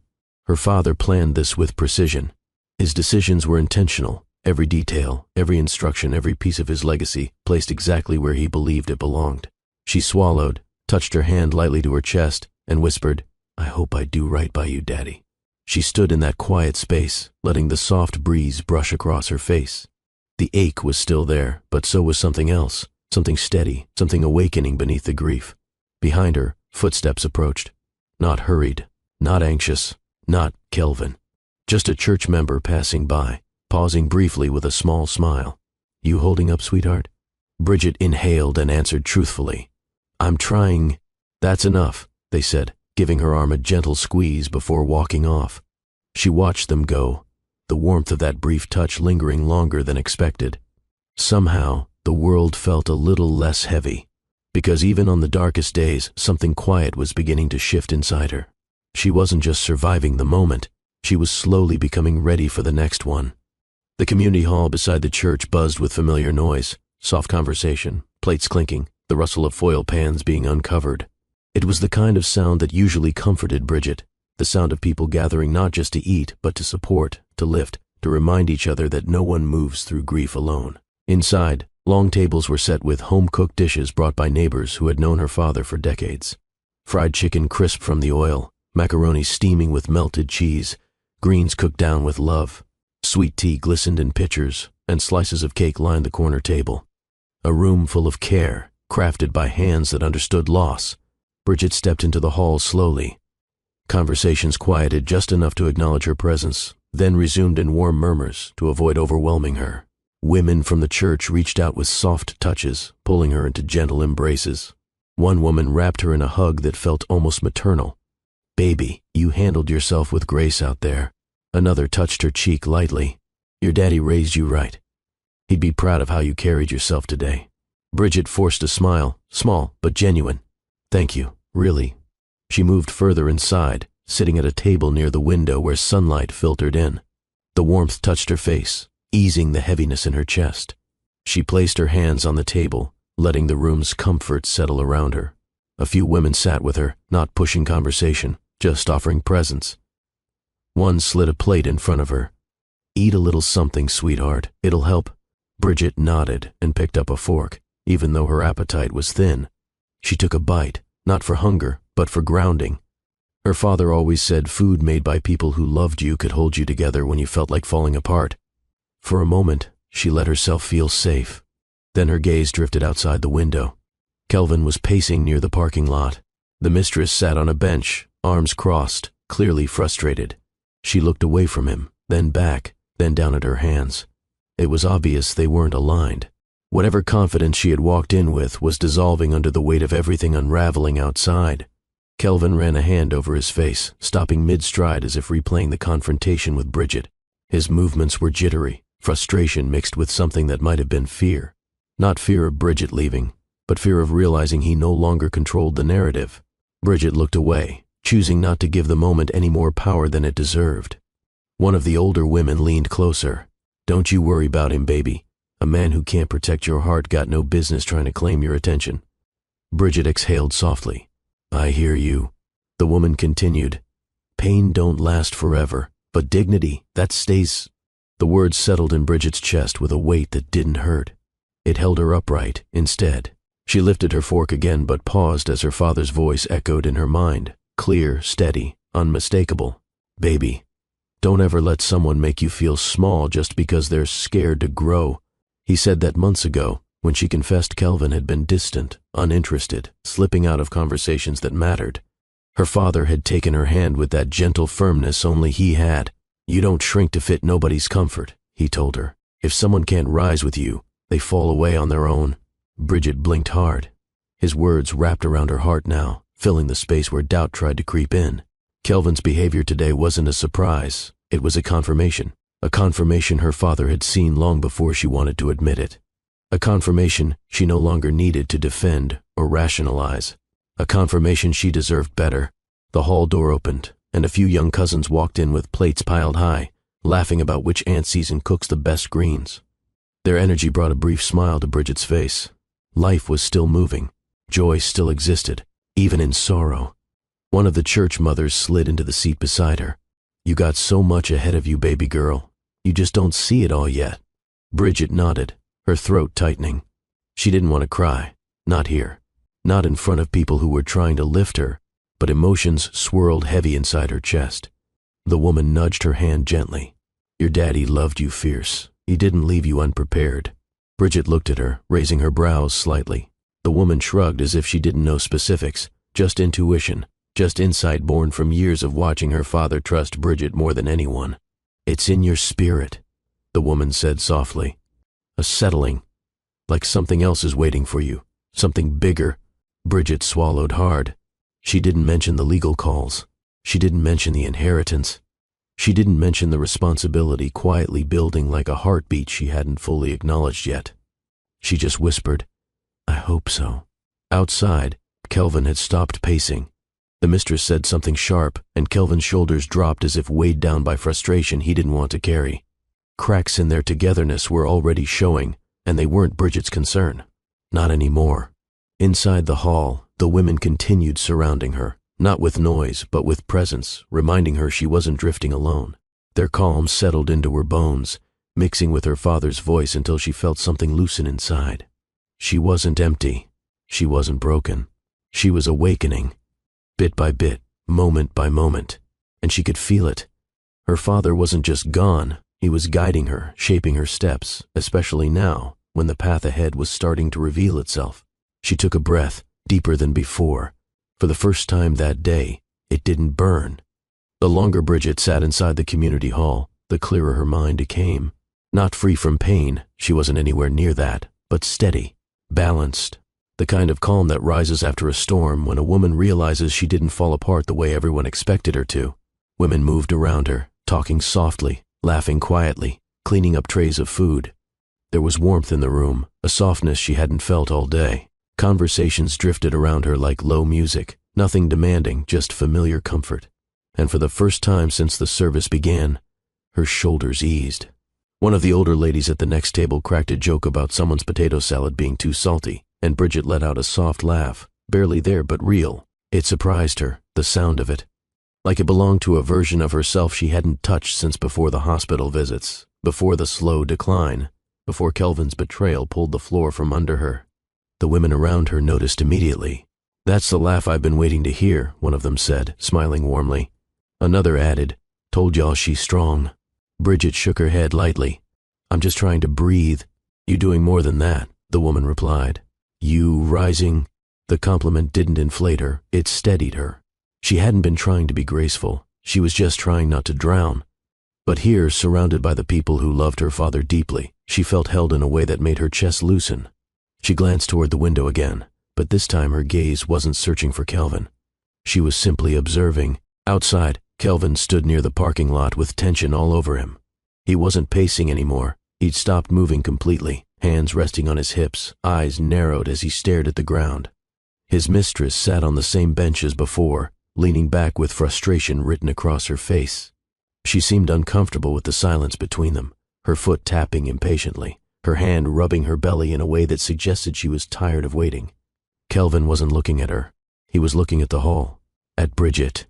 Her father planned this with precision. His decisions were intentional. Every detail, every instruction, every piece of his legacy placed exactly where he believed it belonged. She swallowed, touched her hand lightly to her chest, and whispered, "I hope I do right by you, Daddy." She stood in that quiet space, letting the soft breeze brush across her face. The ache was still there, but so was something else, something steady, something awakening beneath the grief. Behind her, footsteps approached. Not hurried, not anxious, not Kelvin. Just a church member passing by, pausing briefly with a small smile. "You holding up, sweetheart?" Bridget inhaled and answered truthfully. "I'm trying." "That's enough," they said, giving her arm a gentle squeeze before walking off. She watched them go, the warmth of that brief touch lingering longer than expected. Somehow, the world felt a little less heavy, because even on the darkest days, something quiet was beginning to shift inside her. She wasn't just surviving the moment, she was slowly becoming ready for the next one. The community hall beside the church buzzed with familiar noise, soft conversation, plates clinking, the rustle of foil pans being uncovered. It was the kind of sound that usually comforted Bridget, the sound of people gathering not just to eat, but to support, to lift, to remind each other that no one moves through grief alone. Inside, long tables were set with home-cooked dishes brought by neighbors who had known her father for decades. Fried chicken crisp from the oil, macaroni steaming with melted cheese, greens cooked down with love. Sweet tea glistened in pitchers, and slices of cake lined the corner table. A room full of care, crafted by hands that understood loss. Bridget stepped into the hall slowly. Conversations quieted just enough to acknowledge her presence, then resumed in warm murmurs to avoid overwhelming her. Women from the church reached out with soft touches, pulling her into gentle embraces. One woman wrapped her in a hug that felt almost maternal. "Baby, you handled yourself with grace out there." Another touched her cheek lightly. "Your daddy raised you right. He'd be proud of how you carried yourself today." Bridget forced a smile, small but genuine. "Thank you, really." She moved further inside, sitting at a table near the window where sunlight filtered in. The warmth touched her face, easing the heaviness in her chest. She placed her hands on the table, letting the room's comfort settle around her. A few women sat with her, not pushing conversation, just offering presence. One slid a plate in front of her. "Eat a little something, sweetheart. It'll help." Bridget nodded and picked up a fork, even though her appetite was thin. She took a bite, not for hunger, but for grounding. Her father always said food made by people who loved you could hold you together when you felt like falling apart. For a moment, she let herself feel safe. Then her gaze drifted outside the window. Kelvin was pacing near the parking lot. The mistress sat on a bench, arms crossed, clearly frustrated. She looked away from him, then back, then down at her hands. It was obvious they weren't aligned. Whatever confidence she had walked in with was dissolving under the weight of everything unraveling outside. Kelvin ran a hand over his face, stopping mid-stride as if replaying the confrontation with Bridget. His movements were jittery, frustration mixed with something that might have been fear. Not fear of Bridget leaving, but fear of realizing he no longer controlled the narrative. Bridget looked away, choosing not to give the moment any more power than it deserved. One of the older women leaned closer. "Don't you worry about him, baby. A man who can't protect your heart got no business trying to claim your attention." Bridget exhaled softly. "I hear you." The woman continued. "Pain don't last forever, but dignity, that stays." The words settled in Bridget's chest with a weight that didn't hurt. It held her upright, instead. She lifted her fork again but paused as her father's voice echoed in her mind, clear, steady, unmistakable. "Baby, don't ever let someone make you feel small just because they're scared to grow." He said that months ago, when she confessed Kelvin had been distant, uninterested, slipping out of conversations that mattered. Her father had taken her hand with that gentle firmness only he had. "You don't shrink to fit nobody's comfort," he told her. "If someone can't rise with you, they fall away on their own." Bridget blinked hard. His words wrapped around her heart now, filling the space where doubt tried to creep in. Kelvin's behavior today wasn't a surprise. It was a confirmation her father had seen long before she wanted to admit it. A confirmation she no longer needed to defend or rationalize. A confirmation she deserved better. The hall door opened, and a few young cousins walked in with plates piled high, laughing about which aunt season cooks the best greens. Their energy brought a brief smile to Bridget's face. Life was still moving. Joy still existed, even in sorrow. One of the church mothers slid into the seat beside her. "You got so much ahead of you, baby girl. You just don't see it all yet." Bridget nodded, her throat tightening. She didn't want to cry. Not here. Not in front of people who were trying to lift her, but emotions swirled heavy inside her chest. The woman nudged her hand gently. "Your daddy loved you fierce. He didn't leave you unprepared." Bridget looked at her, raising her brows slightly. The woman shrugged as if she didn't know specifics, just intuition, just insight born from years of watching her father trust Bridget more than anyone. "It's in your spirit," the woman said softly. "A settling, like something else is waiting for you, something bigger." Bridget swallowed hard. She didn't mention the legal calls. She didn't mention the inheritance. She didn't mention the responsibility quietly building like a heartbeat she hadn't fully acknowledged yet. She just whispered, "I hope so." Outside, Kelvin had stopped pacing. The mistress said something sharp, and Kelvin's shoulders dropped as if weighed down by frustration he didn't want to carry. Cracks in their togetherness were already showing, and they weren't Bridget's concern. Not anymore. Inside the hall, the women continued surrounding her, not with noise, but with presence, reminding her she wasn't drifting alone. Their calm settled into her bones, mixing with her father's voice until she felt something loosen inside. She wasn't empty. She wasn't broken. She was awakening, bit by bit, moment by moment, and she could feel it. Her father wasn't just gone, he was guiding her, shaping her steps, especially now, when the path ahead was starting to reveal itself. She took a breath, deeper than before. For the first time that day, it didn't burn. The longer Bridget sat inside the community hall, the clearer her mind became. Not free from pain, she wasn't anywhere near that, but steady, balanced. The kind of calm that rises after a storm when a woman realizes she didn't fall apart the way everyone expected her to. Women moved around her, talking softly, laughing quietly, cleaning up trays of food. There was warmth in the room, a softness she hadn't felt all day. Conversations drifted around her like low music, nothing demanding, just familiar comfort. And for the first time since the service began, her shoulders eased. One of the older ladies at the next table cracked a joke about someone's potato salad being too salty, and Bridget let out a soft laugh, barely there but real. It surprised her, the sound of it. Like it belonged to a version of herself she hadn't touched since before the hospital visits, before the slow decline, before Kelvin's betrayal pulled the floor from under her. The women around her noticed immediately. "That's the laugh I've been waiting to hear," one of them said, smiling warmly. Another added, "Told y'all she's strong." Bridget shook her head lightly. "I'm just trying to breathe." "You doing more than that," the woman replied. "You rising?" The compliment didn't inflate her, it steadied her. She hadn't been trying to be graceful, she was just trying not to drown. But here, surrounded by the people who loved her father deeply, she felt held in a way that made her chest loosen. She glanced toward the window again, but this time her gaze wasn't searching for Kelvin. She was simply observing. Outside, Kelvin stood near the parking lot with tension all over him. He wasn't pacing anymore. He'd stopped moving completely, hands resting on his hips, eyes narrowed as he stared at the ground. His mistress sat on the same bench as before, leaning back with frustration written across her face. She seemed uncomfortable with the silence between them, her foot tapping impatiently, her hand rubbing her belly in a way that suggested she was tired of waiting. Kelvin wasn't looking at her. He was looking at the hall, at Bridget,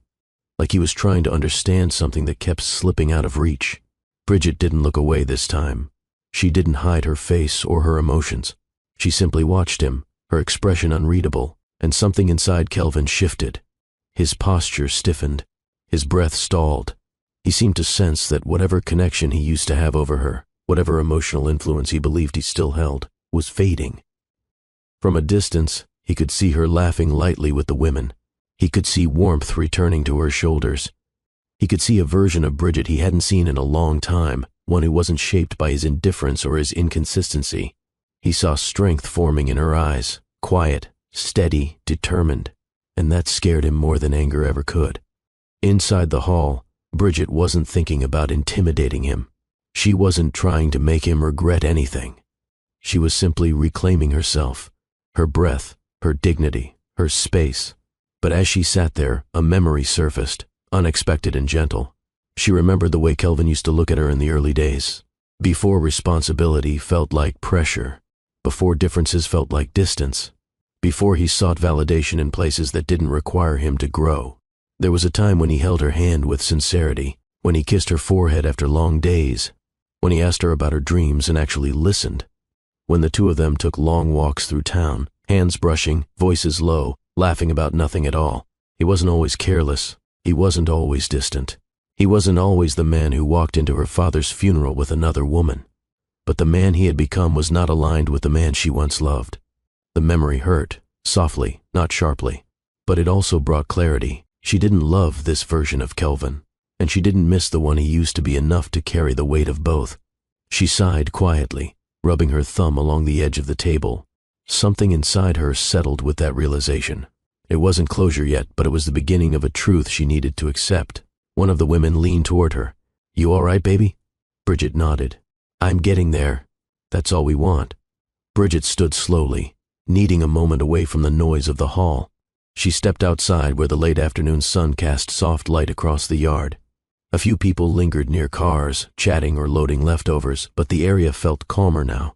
like he was trying to understand something that kept slipping out of reach. Bridget didn't look away this time. She didn't hide her face or her emotions. She simply watched him, her expression unreadable, and something inside Kelvin shifted. His posture stiffened. His breath stalled. He seemed to sense that whatever connection he used to have over her, whatever emotional influence he believed he still held, was fading. From a distance, he could see her laughing lightly with the women. He could see warmth returning to her shoulders. He could see a version of Bridget he hadn't seen in a long time, one who wasn't shaped by his indifference or his inconsistency. He saw strength forming in her eyes, quiet, steady, determined, and that scared him more than anger ever could. Inside the hall, Bridget wasn't thinking about intimidating him. She wasn't trying to make him regret anything. She was simply reclaiming herself, her breath, her dignity, her space. But as she sat there, a memory surfaced, unexpected and gentle. She remembered the way Kelvin used to look at her in the early days. Before responsibility felt like pressure. Before differences felt like distance. Before he sought validation in places that didn't require him to grow. There was a time when he held her hand with sincerity, when he kissed her forehead after long days, when he asked her about her dreams and actually listened, when the two of them took long walks through town, hands brushing, voices low, laughing about nothing at all. He wasn't always careless. He wasn't always distant. He wasn't always the man who walked into her father's funeral with another woman. But the man he had become was not aligned with the man she once loved. The memory hurt, softly, not sharply. But it also brought clarity. She didn't love this version of Kelvin, and she didn't miss the one he used to be enough to carry the weight of both. She sighed quietly, rubbing her thumb along the edge of the table. Something inside her settled with that realization. It wasn't closure yet, but it was the beginning of a truth she needed to accept. One of the women leaned toward her. "You all right, baby?" Bridget nodded. "I'm getting there. That's all we want." Bridget stood slowly, needing a moment away from the noise of the hall. She stepped outside where the late afternoon sun cast soft light across the yard. A few people lingered near cars, chatting or loading leftovers, but the area felt calmer now.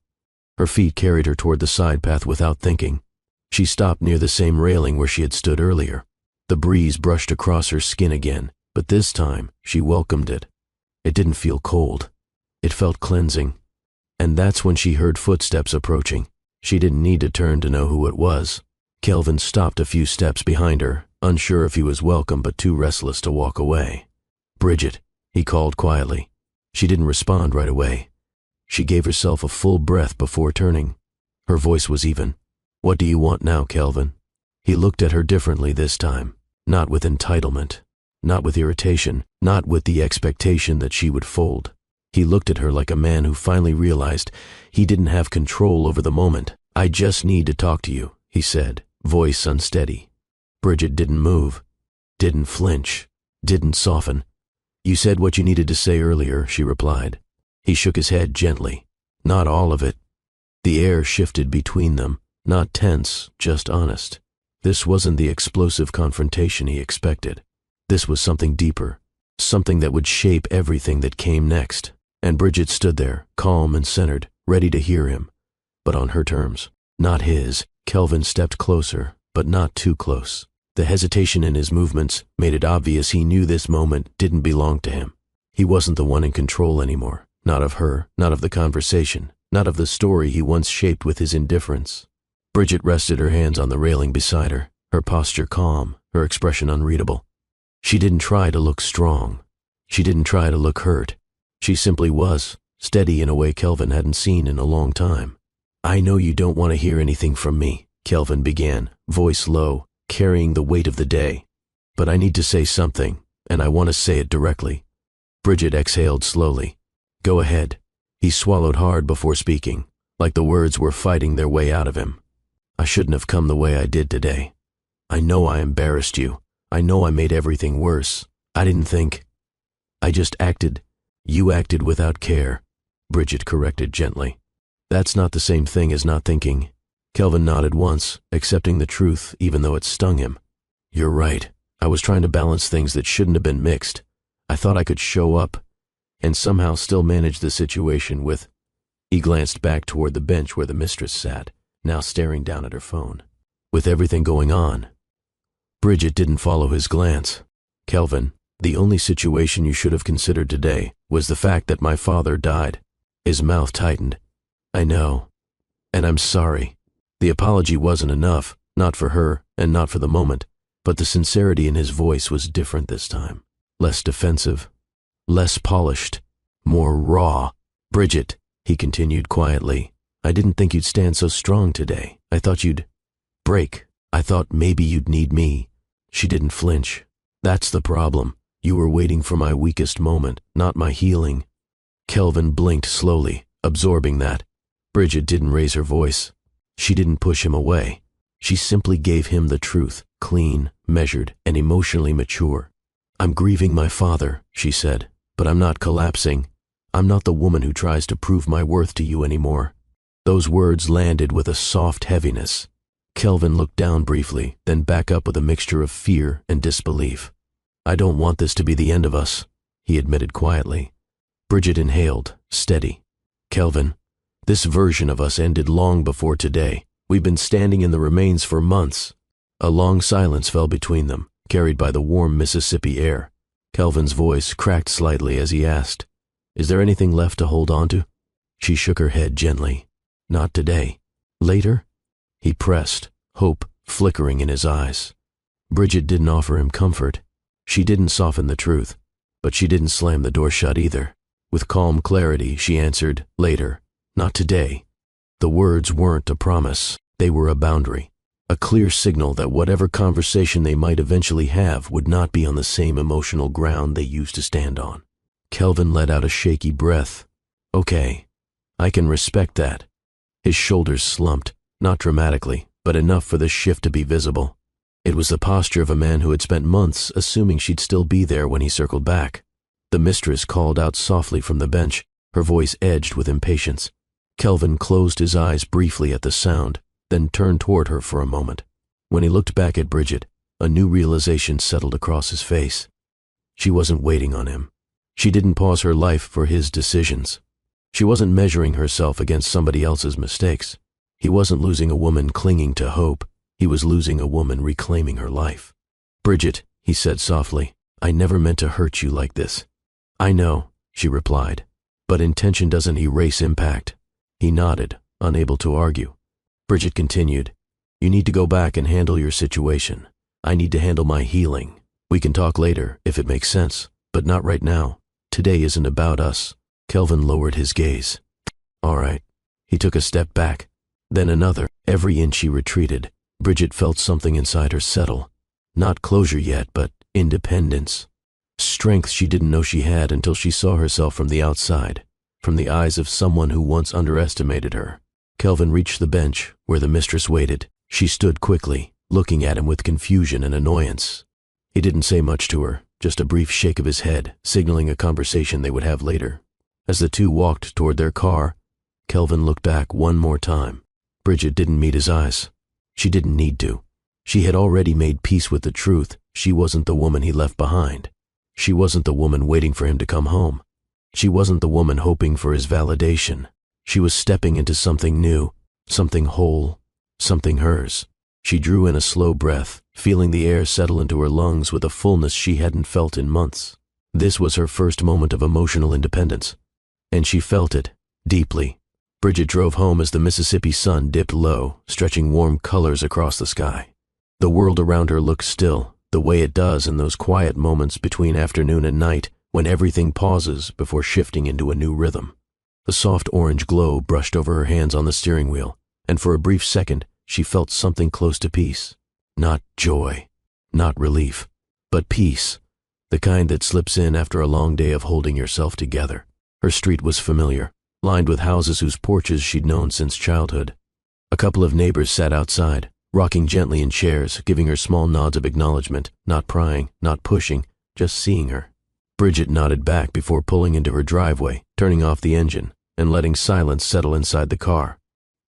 Her feet carried her toward the side path without thinking. She stopped near the same railing where she had stood earlier. The breeze brushed across her skin again, but this time she welcomed it. It didn't feel cold. It felt cleansing. And that's when she heard footsteps approaching. She didn't need to turn to know who it was. Kelvin stopped a few steps behind her, unsure if he was welcome but too restless to walk away. "Bridget," he called quietly. She didn't respond right away. She gave herself a full breath before turning. Her voice was even. "What do you want now, Kelvin?" He looked at her differently this time, not with entitlement, not with irritation, not with the expectation that she would fold. He looked at her like a man who finally realized he didn't have control over the moment. "I just need to talk to you," he said, voice unsteady. Bridget didn't move, didn't flinch, didn't soften. "You said what you needed to say earlier," she replied. He shook his head gently. "Not all of it." The air shifted between them, not tense, just honest. This wasn't the explosive confrontation he expected. This was something deeper, something that would shape everything that came next. And Bridget stood there, calm and centered, ready to hear him, but on her terms, not his. Kelvin stepped closer, but not too close. The hesitation in his movements made it obvious he knew this moment didn't belong to him. He wasn't the one in control anymore, not of her, not of the conversation, not of the story he once shaped with his indifference. Bridget rested her hands on the railing beside her. her posture calm, her expression unreadable. She didn't try to look strong. She didn't try to look hurt. She simply was, steady in a way Kelvin hadn't seen in a long time. "I know you don't want to hear anything from me," Kelvin began, voice low, carrying the weight of the day. "But I need to say something, and I want to say it directly." Bridget exhaled slowly. "Go ahead." He swallowed hard before speaking, like the words were fighting their way out of him. "I shouldn't have come the way I did today. I know I embarrassed you. I know I made everything worse. I didn't think. I just acted. You acted without care," Bridget corrected gently. "That's not the same thing as not thinking." Kelvin nodded once, accepting the truth even though it stung him. "You're right. I was trying to balance things that shouldn't have been mixed. I thought I could show up and somehow still manage the situation with—" He glanced back toward the bench where the mistress sat, now staring down at her phone. "With everything going on." Bridget didn't follow his glance. "Kelvin, the only situation you should have considered today was the fact that my father died." His mouth tightened. "I know. And I'm sorry." The apology wasn't enough, not for her and not for the moment, but the sincerity in his voice was different this time. Less defensive, less polished, more raw. "Bridget," he continued quietly, "I didn't think you'd stand so strong today. I thought you'd break. I thought maybe you'd need me." She didn't flinch. "That's the problem. You were waiting for my weakest moment, not my healing." Kelvin blinked slowly, absorbing that. Bridget didn't raise her voice. She didn't push him away. She simply gave him the truth, clean, measured, and emotionally mature. "I'm grieving my father," she said, "but I'm not collapsing. I'm not the woman who tries to prove my worth to you anymore." Those words landed with a soft heaviness. Kelvin looked down briefly, then back up with a mixture of fear and disbelief. "I don't want this to be the end of us," he admitted quietly. Bridget inhaled, steady. "Kelvin, this version of us ended long before today. We've been standing in the remains for months." A long silence fell between them, carried by the warm Mississippi air. Kelvin's voice cracked slightly as he asked, "Is there anything left to hold on to?" She shook her head gently. "Not today. Later?" He pressed, hope flickering in his eyes. Bridget didn't offer him comfort. She didn't soften the truth, but she didn't slam the door shut either. With calm clarity, she answered, "Later. Not today." The words weren't a promise. They were a boundary, a clear signal that whatever conversation they might eventually have would not be on the same emotional ground they used to stand on. Kelvin let out a shaky breath. "Okay, I can respect that." His shoulders slumped. Not dramatically, but enough for the shift to be visible. It was the posture of a man who had spent months assuming she'd still be there when he circled back. The mistress called out softly from the bench, her voice edged with impatience. Kelvin closed his eyes briefly at the sound, then turned toward her for a moment. When he looked back at Bridget, a new realization settled across his face. She wasn't waiting on him. She didn't pause her life for his decisions. She wasn't measuring herself against somebody else's mistakes. He wasn't losing a woman clinging to hope. He was losing a woman reclaiming her life. "Bridget," he said softly, "I never meant to hurt you like this." "I know," she replied, "but intention doesn't erase impact." He nodded, unable to argue. Bridget continued, "You need to go back and handle your situation. I need to handle my healing. We can talk later, if it makes sense, but not right now. Today isn't about us." Kelvin lowered his gaze. "All right." He took a step back, then another. Every inch he retreated, Bridget felt something inside her settle. Not closure yet, but independence. Strength she didn't know she had until she saw herself from the outside, from the eyes of someone who once underestimated her. Kelvin reached the bench where the mistress waited. She stood quickly, looking at him with confusion and annoyance. He didn't say much to her, just a brief shake of his head, signaling a conversation they would have later. As the two walked toward their car, Kelvin looked back one more time. Bridget didn't meet his eyes. She didn't need to. She had already made peace with the truth. She wasn't the woman he left behind. She wasn't the woman waiting for him to come home. She wasn't the woman hoping for his validation. She was stepping into something new, something whole, something hers. She drew in a slow breath, feeling the air settle into her lungs with a fullness she hadn't felt in months. This was her first moment of emotional independence, and she felt it, deeply. Bridget drove home as the Mississippi sun dipped low, stretching warm colors across the sky. The world around her looked still, the way it does in those quiet moments between afternoon and night when everything pauses before shifting into a new rhythm. The soft orange glow brushed over her hands on the steering wheel, and for a brief second she felt something close to peace. Not joy, not relief, but peace, the kind that slips in after a long day of holding yourself together. Her street was familiar, lined with houses whose porches she'd known since childhood. A couple of neighbors sat outside, rocking gently in chairs, giving her small nods of acknowledgement, not prying, not pushing, just seeing her. Bridget nodded back before pulling into her driveway, turning off the engine, and letting silence settle inside the car.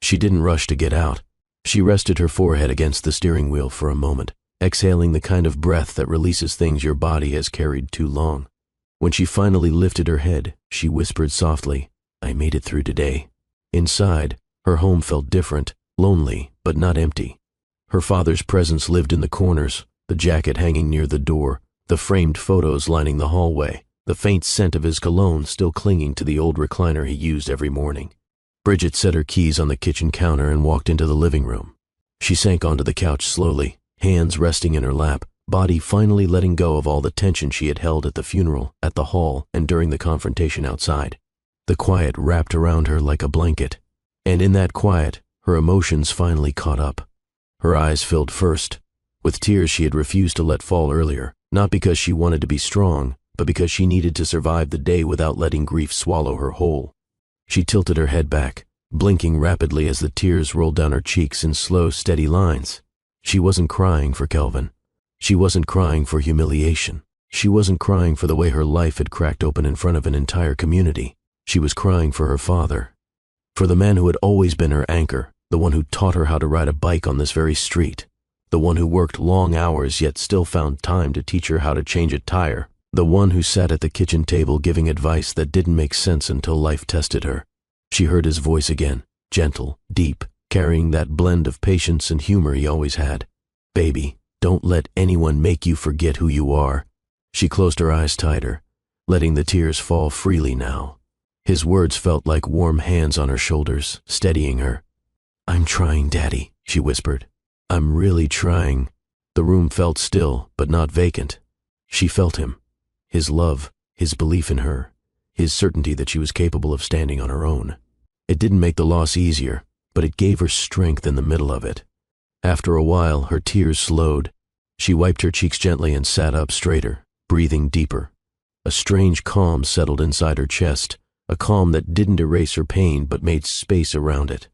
She didn't rush to get out. She rested her forehead against the steering wheel for a moment, exhaling the kind of breath that releases things your body has carried too long. When she finally lifted her head, she whispered softly, "I made it through today." Inside, her home felt different, lonely, but not empty. Her father's presence lived in the corners, the jacket hanging near the door, the framed photos lining the hallway, the faint scent of his cologne still clinging to the old recliner he used every morning. Bridget set her keys on the kitchen counter and walked into the living room. She sank onto the couch slowly, hands resting in her lap, body finally letting go of all the tension she had held at the funeral, at the hall, and during the confrontation outside. The quiet wrapped around her like a blanket, and in that quiet, her emotions finally caught up. Her eyes filled first, with tears she had refused to let fall earlier, not because she wanted to be strong, but because she needed to survive the day without letting grief swallow her whole. She tilted her head back, blinking rapidly as the tears rolled down her cheeks in slow, steady lines. She wasn't crying for Kelvin. She wasn't crying for humiliation. She wasn't crying for the way her life had cracked open in front of an entire community. She was crying for her father, for the man who had always been her anchor, the one who taught her how to ride a bike on this very street, the one who worked long hours yet still found time to teach her how to change a tire, the one who sat at the kitchen table giving advice that didn't make sense until life tested her. She heard his voice again, gentle, deep, carrying that blend of patience and humor he always had. "Baby, don't let anyone make you forget who you are." She closed her eyes tighter, letting the tears fall freely now. His words felt like warm hands on her shoulders, steadying her. "I'm trying, Daddy," she whispered. "I'm really trying." The room felt still, but not vacant. She felt him. His love, his belief in her, his certainty that she was capable of standing on her own. It didn't make the loss easier, but it gave her strength in the middle of it. After a while, her tears slowed. She wiped her cheeks gently and sat up straighter, breathing deeper. A strange calm settled inside her chest, a calm that didn't erase her pain but made space around it.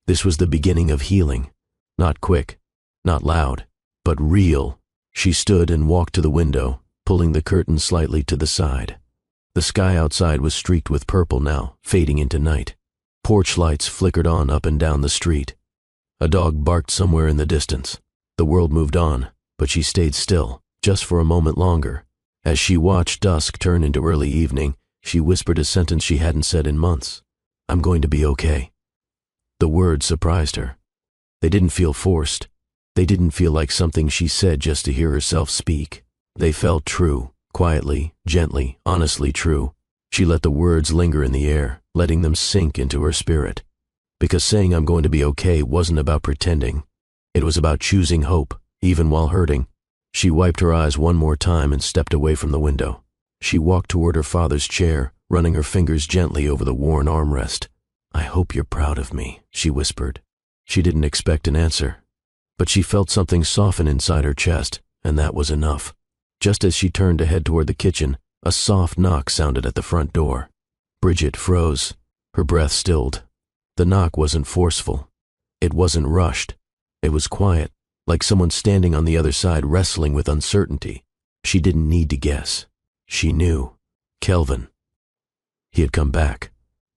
This was the beginning of healing. Not quick, not loud, but real. She stood and walked to the window, pulling the curtain slightly to the side. The sky outside was streaked with purple now, fading into night. Porch lights flickered on up and down the street. A dog barked somewhere in the distance. The world moved on, but she stayed still, just for a moment longer. As she watched dusk turn into early evening, she whispered a sentence she hadn't said in months. "I'm going to be okay." The words surprised her. They didn't feel forced. They didn't feel like something she said just to hear herself speak. They felt true, quietly, gently, honestly true. She let the words linger in the air, letting them sink into her spirit. Because saying "I'm going to be okay" wasn't about pretending. It was about choosing hope, even while hurting. She wiped her eyes one more time and stepped away from the window. She walked toward her father's chair, running her fingers gently over the worn armrest. "I hope you're proud of me," she whispered. She didn't expect an answer, but she felt something soften inside her chest, and that was enough. Just as she turned to head toward the kitchen, a soft knock sounded at the front door. Bridget froze, her breath stilled. The knock wasn't forceful. It wasn't rushed. It was quiet, like someone standing on the other side wrestling with uncertainty. She didn't need to guess. She knew. Kelvin. He had come back.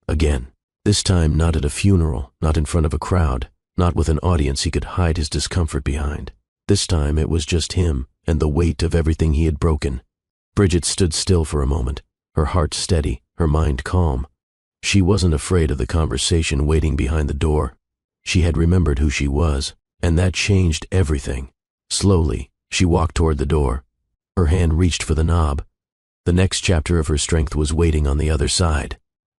Again. This time not at a funeral, not in front of a crowd, not with an audience he could hide his discomfort behind. This time it was just him and the weight of everything he had broken. Bridget stood still for a moment, her heart steady, her mind calm. She wasn't afraid of the conversation waiting behind the door. She had remembered who she was, and that changed everything. Slowly, she walked toward the door. Her hand reached for the knob. The next chapter of her strength was waiting on the other side.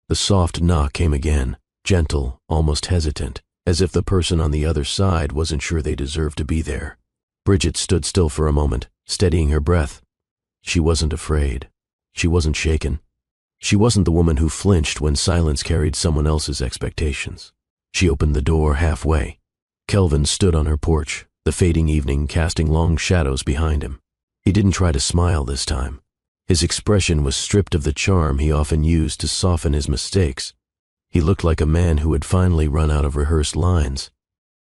The soft knock came again, gentle, almost hesitant, as if the person on the other side wasn't sure they deserved to be there. Bridget stood still for a moment, steadying her breath. She wasn't afraid. She wasn't shaken. She wasn't the woman who flinched when silence carried someone else's expectations. She opened the door halfway. Kelvin stood on her porch, the fading evening casting long shadows behind him. He didn't try to smile this time. His expression was stripped of the charm he often used to soften his mistakes. He looked like a man who had finally run out of rehearsed lines.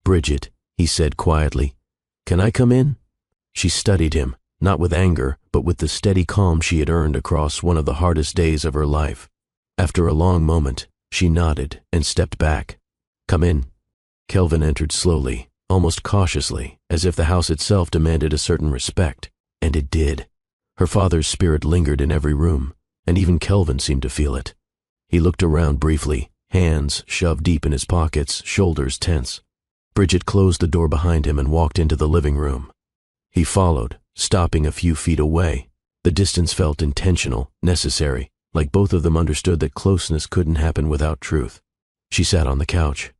"Bridget," he said quietly, "can I come in?" She studied him, not with anger, but with the steady calm she had earned across one of the hardest days of her life. After a long moment, she nodded and stepped back. "Come in." Kelvin entered slowly, almost cautiously, as if the house itself demanded a certain respect, and it did. Her father's spirit lingered in every room, and even Kelvin seemed to feel it. He looked around briefly, hands shoved deep in his pockets, shoulders tense. Bridget closed the door behind him and walked into the living room. He followed, stopping a few feet away. The distance felt intentional, necessary, like both of them understood that closeness couldn't happen without truth. She sat on the couch.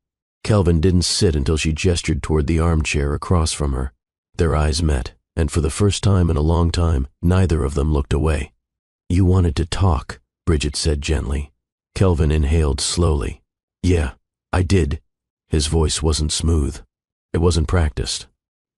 Kelvin didn't sit until she gestured toward the armchair across from her. Their eyes met, and for the first time in a long time, neither of them looked away. "You wanted to talk," Bridget said gently. Kelvin inhaled slowly. "Yeah, I did." His voice wasn't smooth. It wasn't practiced.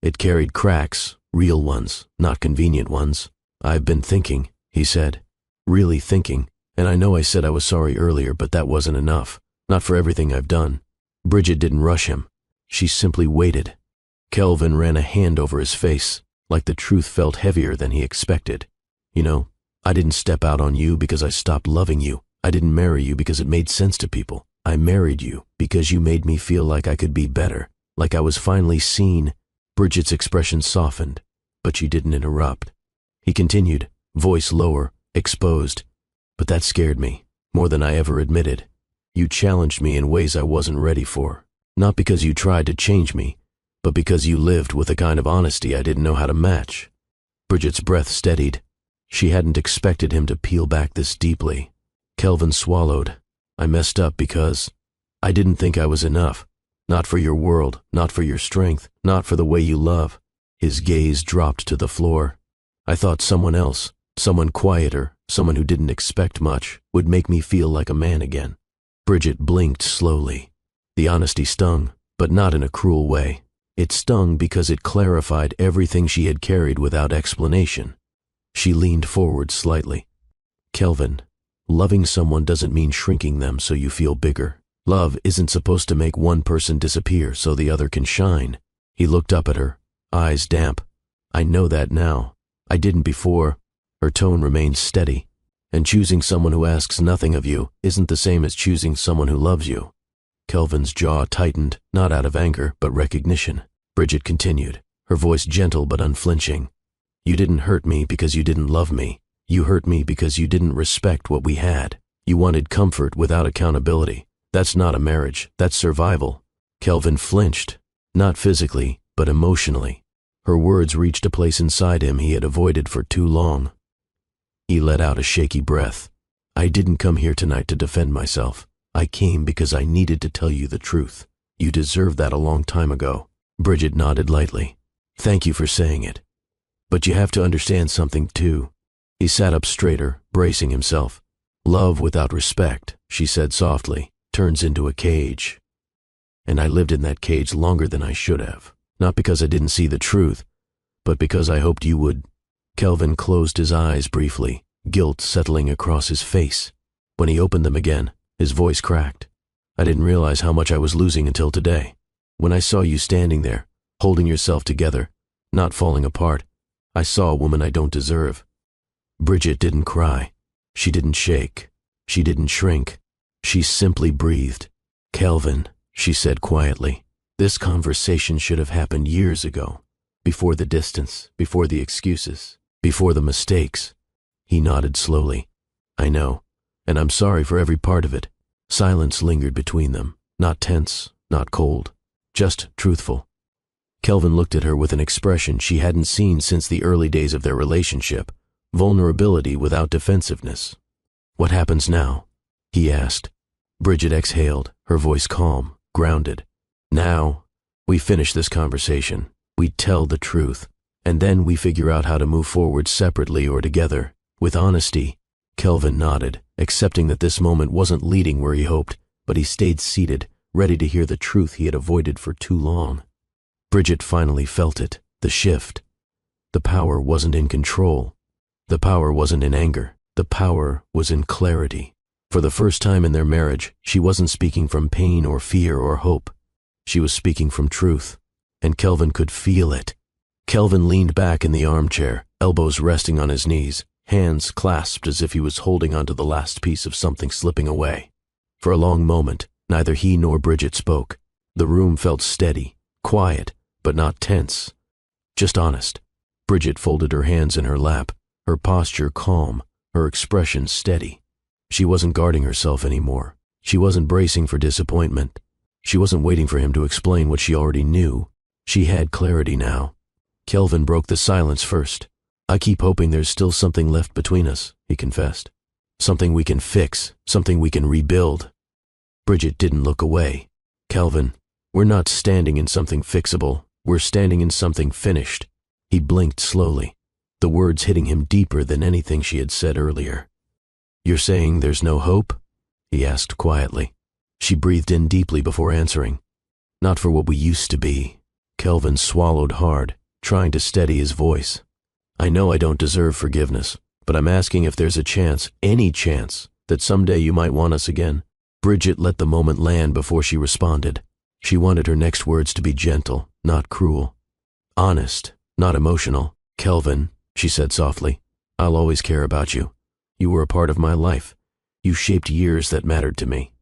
It carried cracks, real ones, not convenient ones. "I've been thinking," he said. "Really thinking, and I know I said I was sorry earlier, but that wasn't enough. Not for everything I've done." Bridget didn't rush him. She simply waited. Kelvin ran a hand over his face, like the truth felt heavier than he expected. "You know, I didn't step out on you because I stopped loving you. I didn't marry you because it made sense to people. I married you because you made me feel like I could be better, like I was finally seen." Bridget's expression softened, but she didn't interrupt. He continued, voice lower, exposed. "But that scared me, more than I ever admitted. You challenged me in ways I wasn't ready for. Not because you tried to change me, but because you lived with a kind of honesty I didn't know how to match." Bridget's breath steadied. She hadn't expected him to peel back this deeply. Kelvin swallowed. "I messed up because I didn't think I was enough. Not for your world, not for your strength, not for the way you love." His gaze dropped to the floor. "I thought someone else, someone quieter, someone who didn't expect much, would make me feel like a man again." Bridget blinked slowly. The honesty stung, but not in a cruel way. It stung because it clarified everything she had carried without explanation. She leaned forward slightly. "Kelvin, loving someone doesn't mean shrinking them so you feel bigger. Love isn't supposed to make one person disappear so the other can shine." He looked up at her, eyes damp. "I know that now. I didn't before." Her tone remained steady. "And choosing someone who asks nothing of you isn't the same as choosing someone who loves you." Kelvin's jaw tightened, not out of anger, but recognition. Bridget continued, her voice gentle but unflinching. "You didn't hurt me because you didn't love me. You hurt me because you didn't respect what we had. You wanted comfort without accountability. That's not a marriage, that's survival." Kelvin flinched, not physically, but emotionally. Her words reached a place inside him he had avoided for too long. He let out a shaky breath. "I didn't come here tonight to defend myself. I came because I needed to tell you the truth. You deserved that a long time ago." Bridget nodded lightly. "Thank you for saying it. But you have to understand something too." He sat up straighter, bracing himself. "Love without respect," she said softly, "turns into a cage. And I lived in that cage longer than I should have. Not because I didn't see the truth, but because I hoped you would." Kelvin closed his eyes briefly, guilt settling across his face. When he opened them again, his voice cracked. "I didn't realize how much I was losing until today. When I saw you standing there, holding yourself together, not falling apart, I saw a woman I don't deserve." Bridget didn't cry. She didn't shake. She didn't shrink. She simply breathed. "Kelvin," she said quietly, "this conversation should have happened years ago. Before the distance, before the excuses, before the mistakes." He nodded slowly. "I know, and I'm sorry for every part of it." Silence lingered between them, not tense, not cold, just truthful. Kelvin looked at her with an expression she hadn't seen since the early days of their relationship, vulnerability without defensiveness. "What happens now?" he asked. Bridget exhaled, her voice calm, grounded. "Now, we finish this conversation. We tell the truth, and then we figure out how to move forward separately or together, with honesty. Kelvin nodded, accepting that this moment wasn't leading where he hoped, but he stayed seated, ready to hear the truth he had avoided for too long. Bridget finally felt it, the shift. The power wasn't in control. The power wasn't in anger. The power was in clarity. For the first time in their marriage, she wasn't speaking from pain or fear or hope. She was speaking from truth, and Kelvin could feel it. Kelvin leaned back in the armchair, elbows resting on his knees, hands clasped as if he was holding onto the last piece of something slipping away. For a long moment, neither he nor Bridget spoke. The room felt steady, quiet, but not tense. Just honest. Bridget folded her hands in her lap, her posture calm, her expression steady. She wasn't guarding herself anymore. She wasn't bracing for disappointment. She wasn't waiting for him to explain what she already knew. She had clarity now. Kelvin broke the silence first. "I keep hoping there's still something left between us," he confessed. "Something we can fix, something we can rebuild." Bridget didn't look away. "Kelvin, we're not standing in something fixable. We're standing in something finished." He blinked slowly, the words hitting him deeper than anything she had said earlier. "You're saying there's no hope?" he asked quietly. She breathed in deeply before answering. "Not for what we used to be." Kelvin swallowed hard, trying to steady his voice. "I know I don't deserve forgiveness, but I'm asking if there's a chance, any chance, that someday you might want us again." Bridget let the moment land before she responded. She wanted her next words to be gentle, not cruel. "Honest, not emotional. Kelvin," she said softly, "I'll always care about you. You were a part of my life. You shaped years that mattered to me.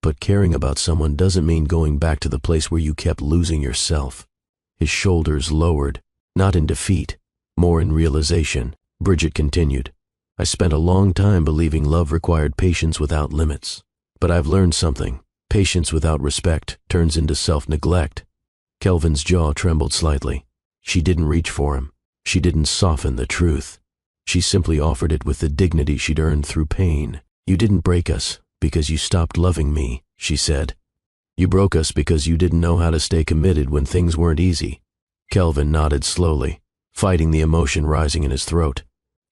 But caring about someone doesn't mean going back to the place where you kept losing yourself." His shoulders lowered, not in defeat, more in realization. Bridget continued, "I spent a long time believing love required patience without limits. But I've learned something. Patience without respect turns into self-neglect." Kelvin's jaw trembled slightly. She didn't reach for him. She didn't soften the truth. She simply offered it with the dignity she'd earned through pain. "You didn't break us because you stopped loving me," she said. "You broke us because you didn't know how to stay committed when things weren't easy." Kelvin nodded slowly, fighting the emotion rising in his throat.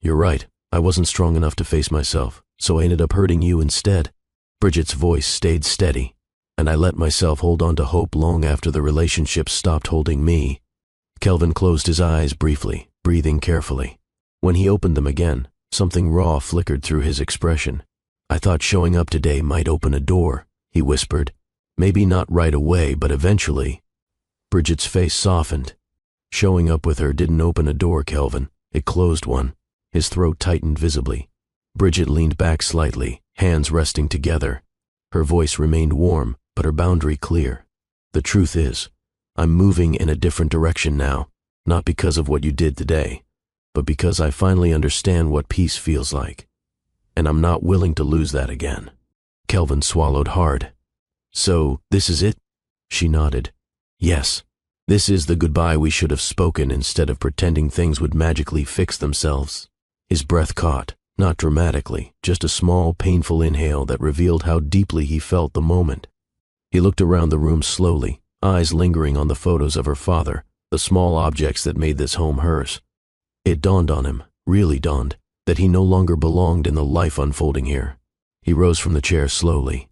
"You're right. I wasn't strong enough to face myself, so I ended up hurting you instead." Bridget's voice stayed steady, "And I let myself hold on to hope long after the relationship stopped holding me." Kelvin closed his eyes briefly, breathing carefully. When he opened them again, something raw flickered through his expression. "I thought showing up today might open a door," he whispered. "Maybe not right away, but eventually." Bridget's face softened. "Showing up with her didn't open a door, Kelvin. It closed one." His throat tightened visibly. Bridget leaned back slightly, hands resting together. Her voice remained warm, but her boundary clear. "The truth is, I'm moving in a different direction now, not because of what you did today, but because I finally understand what peace feels like. And I'm not willing to lose that again." Kelvin swallowed hard. "So, this is it?" She nodded. "Yes. This is the goodbye we should have spoken instead of pretending things would magically fix themselves." His breath caught, not dramatically, just a small, painful inhale that revealed how deeply he felt the moment. He looked around the room slowly, eyes lingering on the photos of her father, the small objects that made this home hers. It dawned on him, really dawned, that he no longer belonged in the life unfolding here. He rose from the chair slowly.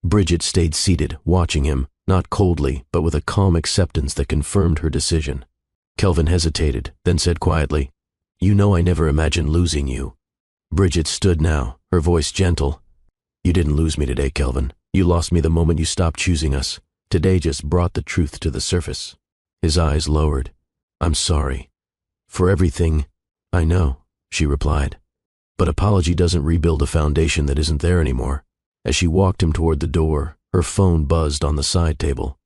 Bridget stayed seated, watching him, not coldly, but with a calm acceptance that confirmed her decision. Kelvin hesitated, then said quietly, "You know I never imagined losing you." Bridget stood now, her voice gentle. "You didn't lose me today, Kelvin. You lost me the moment you stopped choosing us. Today just brought the truth to the surface." His eyes lowered. "I'm sorry. For everything." "I know," she replied. "But apology doesn't rebuild a foundation that isn't there anymore." As she walked him toward the door, her phone buzzed on the side table.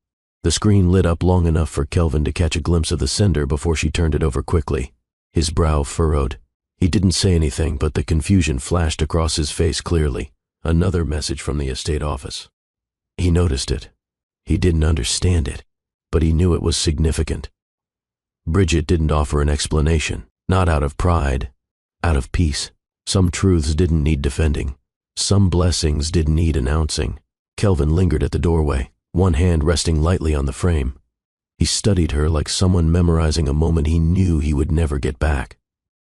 The screen lit up long enough for Kelvin to catch a glimpse of the sender before she turned it over quickly. His brow furrowed. He didn't say anything, but the confusion flashed across his face clearly. Another message from the estate office. He noticed it. He didn't understand it, but he knew it was significant. Bridget didn't offer an explanation, not out of pride, out of peace. Some truths didn't need defending. Some blessings didn't need announcing. Kelvin lingered at the doorway, one hand resting lightly on the frame. He studied her like someone memorizing a moment he knew he would never get back.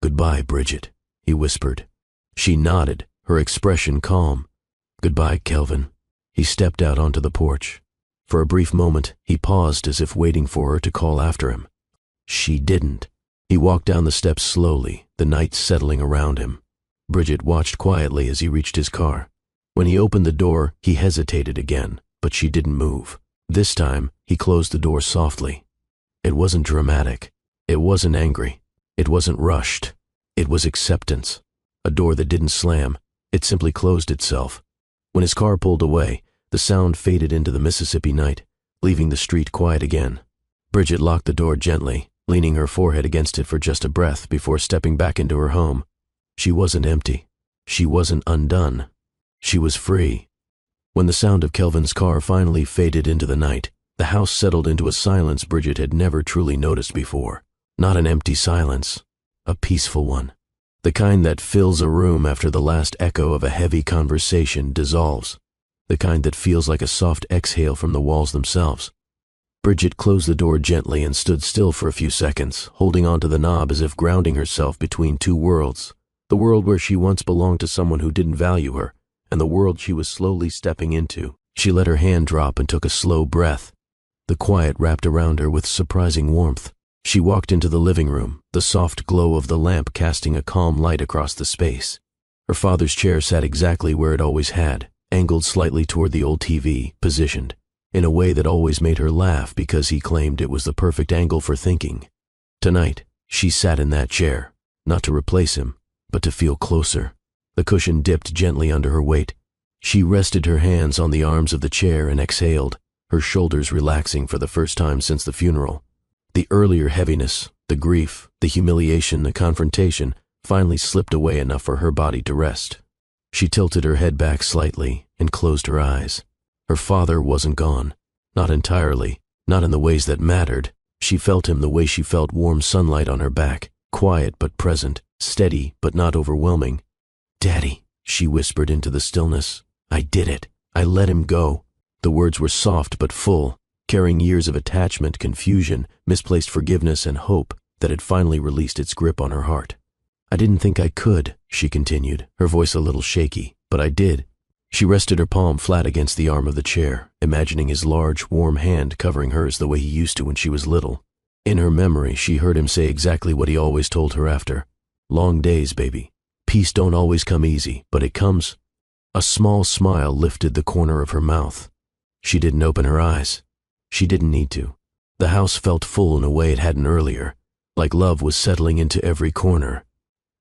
"Goodbye, Bridget," he whispered. She nodded, her expression calm. "Goodbye, Kelvin." He stepped out onto the porch. For a brief moment, he paused as if waiting for her to call after him. She didn't. He walked down the steps slowly, the night settling around him. Bridget watched quietly as he reached his car. When he opened the door, he hesitated again, but she didn't move. This time, he closed the door softly. It wasn't dramatic. It wasn't angry. It wasn't rushed. It was acceptance. A door that didn't slam. It simply closed itself. When his car pulled away, the sound faded into the Mississippi night, leaving the street quiet again. Bridget locked the door gently, leaning her forehead against it for just a breath before stepping back into her home. She wasn't empty. She wasn't undone. She was free. When the sound of Kelvin's car finally faded into the night, the house settled into a silence Bridget had never truly noticed before. Not an empty silence, a peaceful one. The kind that fills a room after the last echo of a heavy conversation dissolves. The kind that feels like a soft exhale from the walls themselves. Bridget closed the door gently and stood still for a few seconds, holding onto the knob as if grounding herself between two worlds. The world where she once belonged to someone who didn't value her, and the world she was slowly stepping into. She let her hand drop and took a slow breath. The quiet wrapped around her with surprising warmth. She walked into the living room, the soft glow of the lamp casting a calm light across the space. Her father's chair sat exactly where it always had, angled slightly toward the old TV, positioned, in a way that always made her laugh because he claimed it was the perfect angle for thinking. Tonight, she sat in that chair, not to replace him, but to feel closer. The cushion dipped gently under her weight. She rested her hands on the arms of the chair and exhaled, her shoulders relaxing for the first time since the funeral. The earlier heaviness, the grief, the humiliation, the confrontation, finally slipped away enough for her body to rest. She tilted her head back slightly and closed her eyes. Her father wasn't gone. Not entirely, not in the ways that mattered. She felt him the way she felt warm sunlight on her back, quiet but present, steady but not overwhelming. "Daddy," she whispered into the stillness. "I did it. I let him go." The words were soft but full, carrying years of attachment, confusion, misplaced forgiveness, and hope that had finally released its grip on her heart. "I didn't think I could," she continued, her voice a little shaky, "but I did." She rested her palm flat against the arm of the chair, imagining his large, warm hand covering hers the way he used to when she was little. In her memory, she heard him say exactly what he always told her after. "Long days, baby. Peace don't always come easy, but it comes." A small smile lifted the corner of her mouth. She didn't open her eyes. She didn't need to. The house felt full in a way it hadn't earlier, like love was settling into every corner.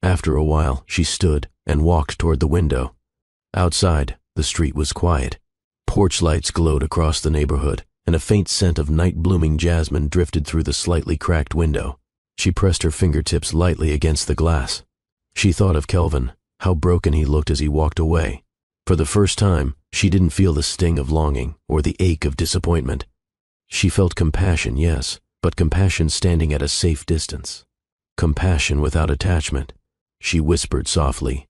After a while, she stood and walked toward the window. Outside, the street was quiet. Porch lights glowed across the neighborhood, and a faint scent of night-blooming jasmine drifted through the slightly cracked window. She pressed her fingertips lightly against the glass. She thought of Kelvin, how broken he looked as he walked away. For the first time, she didn't feel the sting of longing or the ache of disappointment. She felt compassion, yes, but compassion standing at a safe distance. Compassion without attachment. She whispered softly,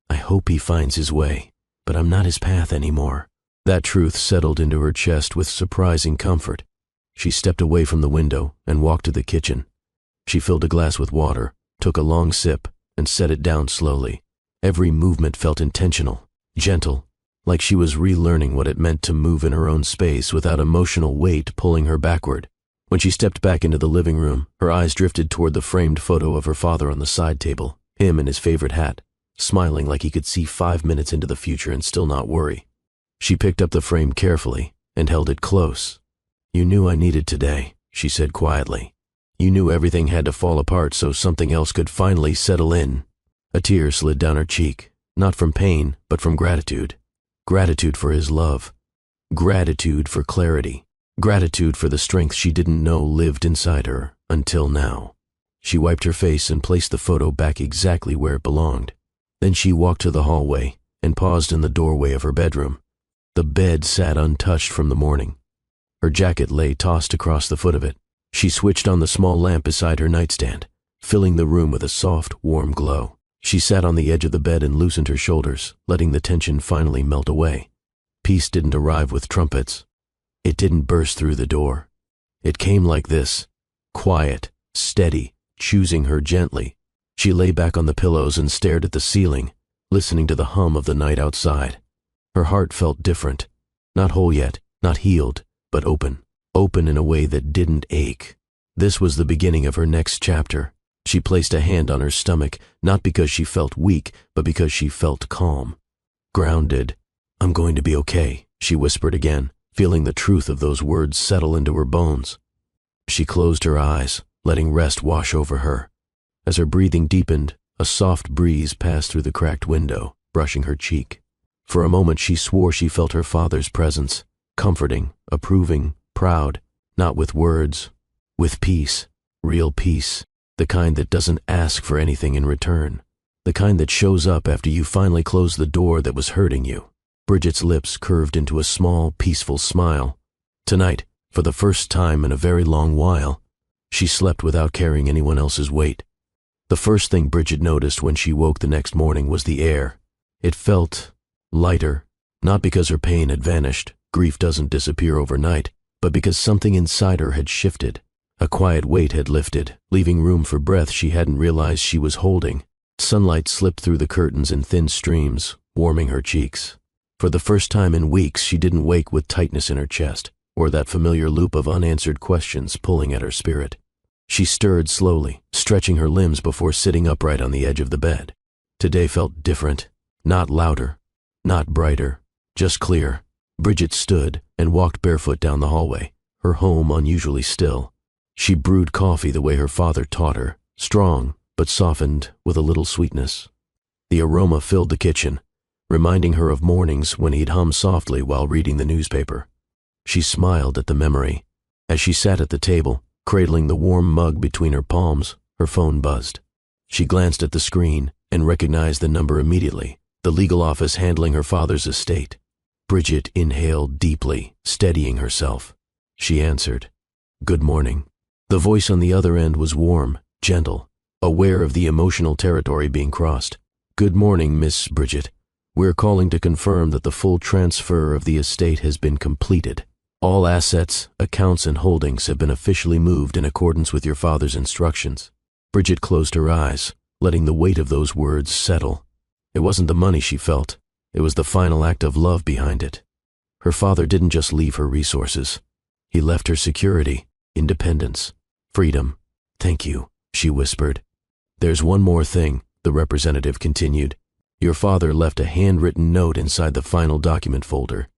"I hope he finds his way, but I'm not his path anymore." That truth settled into her chest with surprising comfort. She stepped away from the window and walked to the kitchen. She filled a glass with water, took a long sip, and set it down slowly. Every movement felt intentional, gentle, like she was relearning what it meant to move in her own space without emotional weight pulling her backward. When she stepped back into the living room, her eyes drifted toward the framed photo of her father on the side table, him in his favorite hat, smiling like he could see 5 minutes into the future and still not worry. She picked up the frame carefully and held it close. "You knew I needed today," she said quietly. "You knew everything had to fall apart so something else could finally settle in." A tear slid down her cheek, not from pain, but from gratitude. Gratitude for his love. Gratitude for clarity. Gratitude for the strength she didn't know lived inside her until now. She wiped her face and placed the photo back exactly where it belonged. Then she walked to the hallway and paused in the doorway of her bedroom. The bed sat untouched from the morning. Her jacket lay tossed across the foot of it. She switched on the small lamp beside her nightstand, filling the room with a soft, warm glow. She sat on the edge of the bed and loosened her shoulders, letting the tension finally melt away. Peace didn't arrive with trumpets. It didn't burst through the door. It came like this, quiet, steady, choosing her gently. She lay back on the pillows and stared at the ceiling, listening to the hum of the night outside. Her heart felt different. Not whole yet, not healed, but open. Open in a way that didn't ache. This was the beginning of her next chapter. She placed a hand on her stomach, not because she felt weak, but because she felt calm. Grounded. "I'm going to be okay," she whispered again, feeling the truth of those words settle into her bones. She closed her eyes, letting rest wash over her. As her breathing deepened, a soft breeze passed through the cracked window, brushing her cheek. For a moment she swore she felt her father's presence, comforting, approving, proud, not with words, with peace, real peace, the kind that doesn't ask for anything in return, the kind that shows up after you finally close the door that was hurting you. Bridget's lips curved into a small, peaceful smile. Tonight, for the first time in a very long while, she slept without carrying anyone else's weight. The first thing Bridget noticed when she woke the next morning was the air. It felt lighter, not because her pain had vanished, grief doesn't disappear overnight, but because something inside her had shifted. A quiet weight had lifted, leaving room for breath she hadn't realized she was holding. Sunlight slipped through the curtains in thin streams, warming her cheeks. For the first time in weeks, she didn't wake with tightness in her chest, or that familiar loop of unanswered questions pulling at her spirit. She stirred slowly, stretching her limbs before sitting upright on the edge of the bed. Today felt different, not louder, not brighter, just clear. Bridget stood and walked barefoot down the hallway, her home unusually still. She brewed coffee the way her father taught her, strong, but softened with a little sweetness. The aroma filled the kitchen, reminding her of mornings when he'd hum softly while reading the newspaper. She smiled at the memory. As she sat at the table, cradling the warm mug between her palms, her phone buzzed. She glanced at the screen and recognized the number immediately, the legal office handling her father's estate. Bridget inhaled deeply, steadying herself. She answered, "Good morning." The voice on the other end was warm, gentle, aware of the emotional territory being crossed. "Good morning, Miss Bridget. We're calling to confirm that the full transfer of the estate has been completed. All assets, accounts, and holdings have been officially moved in accordance with your father's instructions." Bridget closed her eyes, letting the weight of those words settle. It wasn't the money she felt. It was the final act of love behind it. Her father didn't just leave her resources. He left her security, independence, freedom. "Thank you," she whispered. "There's one more thing," the representative continued. "Your father left a handwritten note inside the final document folder.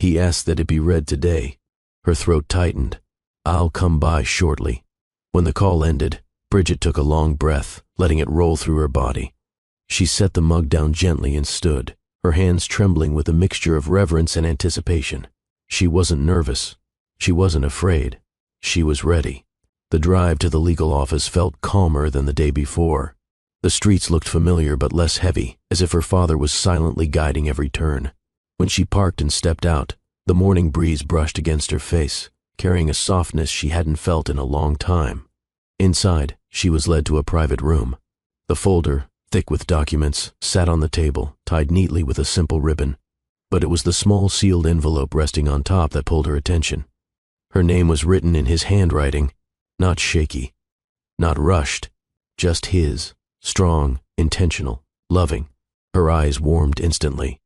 He asked that it be read today." Her throat tightened. "I'll come by shortly." When the call ended, Bridget took a long breath, letting it roll through her body. She set the mug down gently and stood, her hands trembling with a mixture of reverence and anticipation. She wasn't nervous. She wasn't afraid. She was ready. The drive to the legal office felt calmer than the day before. The streets looked familiar but less heavy, as if her father was silently guiding every turn. When she parked and stepped out, the morning breeze brushed against her face, carrying a softness she hadn't felt in a long time. Inside, she was led to a private room. The folder, thick with documents, sat on the table, tied neatly with a simple ribbon. But it was the small sealed envelope resting on top that pulled her attention. Her name was written in his handwriting, not shaky, not rushed, just his, strong, intentional, loving. Her eyes warmed instantly.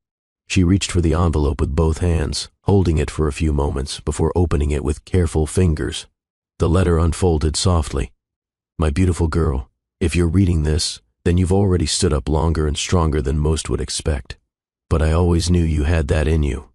She reached for the envelope with both hands, holding it for a few moments before opening it with careful fingers. The letter unfolded softly. "My beautiful girl, if you're reading this, then you've already stood up longer and stronger than most would expect. But I always knew you had that in you.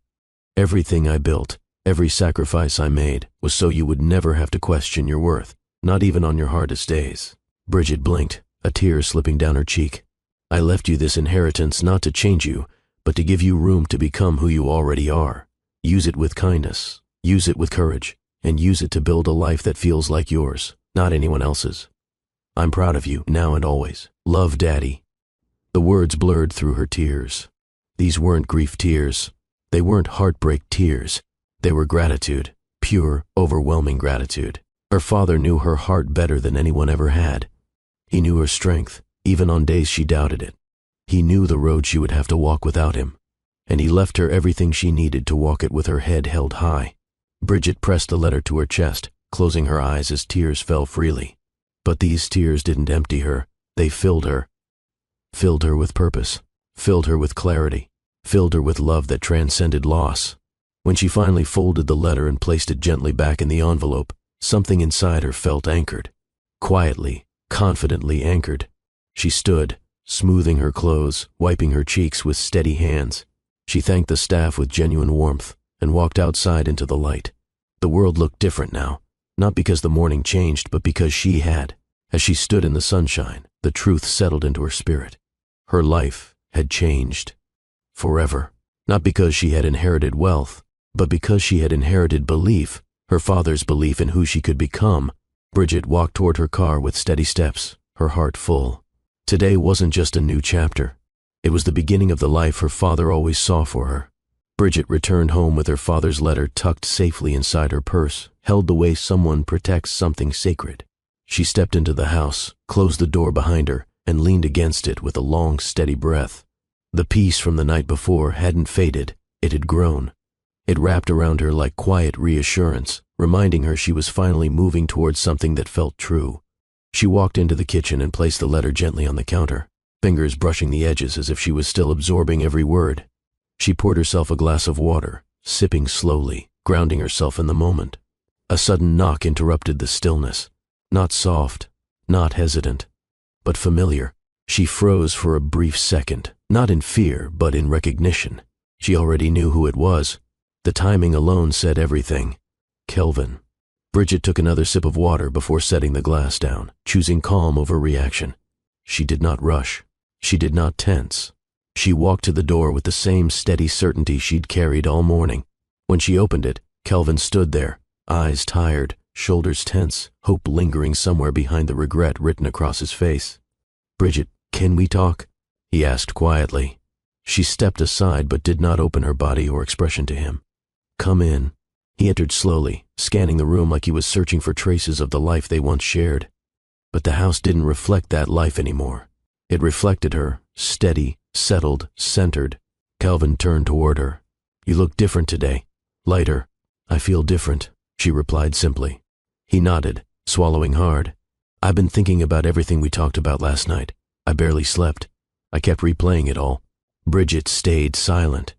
Everything I built, every sacrifice I made, was so you would never have to question your worth, not even on your hardest days." Bridget blinked, a tear slipping down her cheek. "I left you this inheritance not to change you, but to give you room to become who you already are. Use it with kindness, use it with courage, and use it to build a life that feels like yours, not anyone else's. I'm proud of you, now and always. Love, Daddy." The words blurred through her tears. These weren't grief tears. They weren't heartbreak tears. They were gratitude, pure, overwhelming gratitude. Her father knew her heart better than anyone ever had. He knew her strength, even on days she doubted it. He knew the road she would have to walk without him, and he left her everything she needed to walk it with her head held high. Bridget pressed the letter to her chest, closing her eyes as tears fell freely. But these tears didn't empty her. They filled her. Filled her with purpose. Filled her with clarity. Filled her with love that transcended loss. When she finally folded the letter and placed it gently back in the envelope, something inside her felt anchored. Quietly, confidently anchored. She stood, smoothing her clothes, wiping her cheeks with steady hands. She thanked the staff with genuine warmth and walked outside into the light. The world looked different now, not because the morning changed, but because she had. As she stood in the sunshine, the truth settled into her spirit. Her life had changed. Forever. Not because she had inherited wealth, but because she had inherited belief, her father's belief in who she could become. Bridget walked toward her car with steady steps, her heart full. Today wasn't just a new chapter. It was the beginning of the life her father always saw for her. Bridget returned home with her father's letter tucked safely inside her purse, held the way someone protects something sacred. She stepped into the house, closed the door behind her, and leaned against it with a long, steady breath. The peace from the night before hadn't faded, it had grown. It wrapped around her like quiet reassurance, reminding her she was finally moving towards something that felt true. She walked into the kitchen and placed the letter gently on the counter, fingers brushing the edges as if she was still absorbing every word. She poured herself a glass of water, sipping slowly, grounding herself in the moment. A sudden knock interrupted the stillness. Not soft, not hesitant, but familiar. She froze for a brief second, not in fear, but in recognition. She already knew who it was. The timing alone said everything. Kelvin. Bridget took another sip of water before setting the glass down, choosing calm over reaction. She did not rush. She did not tense. She walked to the door with the same steady certainty she'd carried all morning. When she opened it, Kelvin stood there, eyes tired, shoulders tense, hope lingering somewhere behind the regret written across his face. "Bridget, can we talk?" he asked quietly. She stepped aside but did not open her body or expression to him. "Come in." He entered slowly, scanning the room like he was searching for traces of the life they once shared. But the house didn't reflect that life anymore. It reflected her, steady, settled, centered. Kelvin turned toward her. "You look different today. Lighter." "I feel different," she replied simply. He nodded, swallowing hard. "I've been thinking about everything we talked about last night. I barely slept. I kept replaying it all." Bridget stayed silent.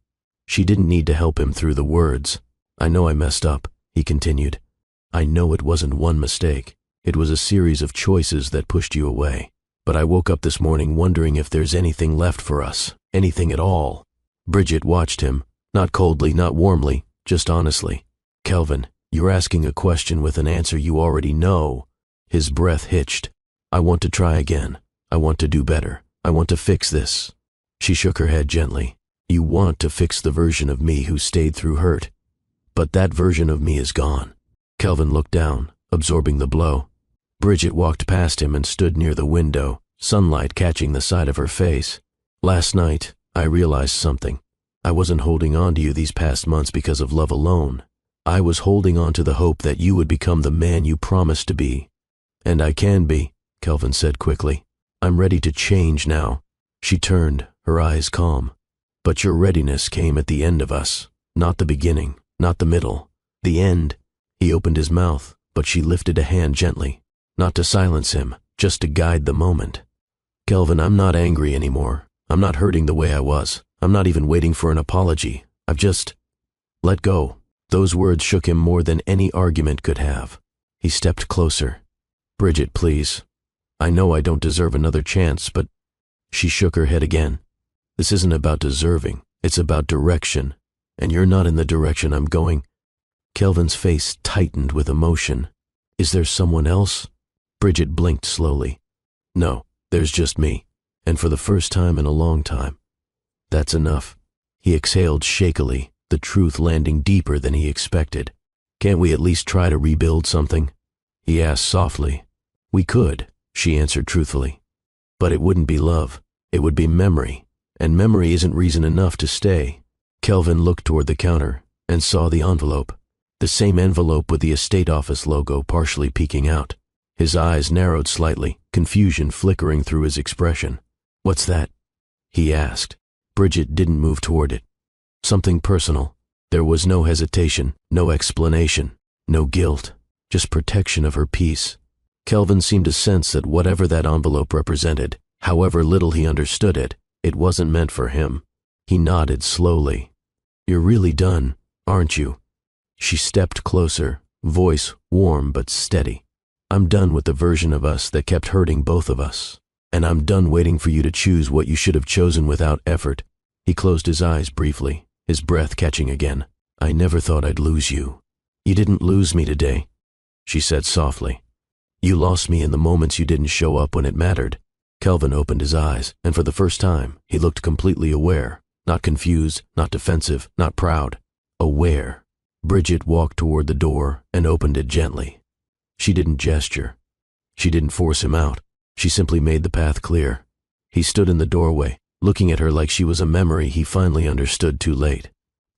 She didn't need to help him through the words. "I know I messed up," he continued. "I know it wasn't one mistake. It was a series of choices that pushed you away. But I woke up this morning wondering if there's anything left for us, anything at all." Bridget watched him, not coldly, not warmly, just honestly. "Kelvin, you're asking a question with an answer you already know." His breath hitched. "I want to try again. I want to do better. I want to fix this." She shook her head gently. "You want to fix the version of me who stayed through hurt. But that version of me is gone." Kelvin looked down, absorbing the blow. Bridget walked past him and stood near the window, sunlight catching the side of her face. "Last night, I realized something. I wasn't holding on to you these past months because of love alone. I was holding on to the hope that you would become the man you promised to be. And I can be," Kelvin said quickly. "I'm ready to change now." She turned, her eyes calm. "But your readiness came at the end of us, not the beginning, not the middle, the end." He opened his mouth, but she lifted a hand gently, not to silence him, just to guide the moment. "Kelvin, I'm not angry anymore. I'm not hurting the way I was. I'm not even waiting for an apology. I've just let go." Those words shook him more than any argument could have. He stepped closer. "Bridget, please. I know I don't deserve another chance, but..." She shook her head again. "This isn't about deserving. It's about direction. And you're not in the direction I'm going." Kelvin's face tightened with emotion. "Is there someone else?" Bridget blinked slowly. "No, there's just me. And for the first time in a long time. That's enough." He exhaled shakily, the truth landing deeper than he expected. "Can't we at least try to rebuild something?" he asked softly. "We could," she answered truthfully. "But it wouldn't be love. It would be memory. And memory isn't reason enough to stay." Kelvin looked toward the counter and saw the envelope. The same envelope with the estate office logo partially peeking out. His eyes narrowed slightly, confusion flickering through his expression. "What's that?" he asked. Bridget didn't move toward it. "Something personal." There was no hesitation, no explanation, no guilt. just protection of her peace. Kelvin seemed to sense that whatever that envelope represented, however little he understood it, it wasn't meant for him. He nodded slowly. "You're really done, aren't you?" She stepped closer, voice warm but steady. "I'm done with the version of us that kept hurting both of us. And I'm done waiting for you to choose what you should have chosen without effort." He closed his eyes briefly, his breath catching again. "I never thought I'd lose you." "You didn't lose me today," she said softly. "You lost me in the moments you didn't show up when it mattered." Kelvin opened his eyes, and for the first time, he looked completely aware, not confused, not defensive, not proud. Aware. Bridget walked toward the door and opened it gently. She didn't gesture. She didn't force him out. She simply made the path clear. He stood in the doorway, looking at her like she was a memory he finally understood too late.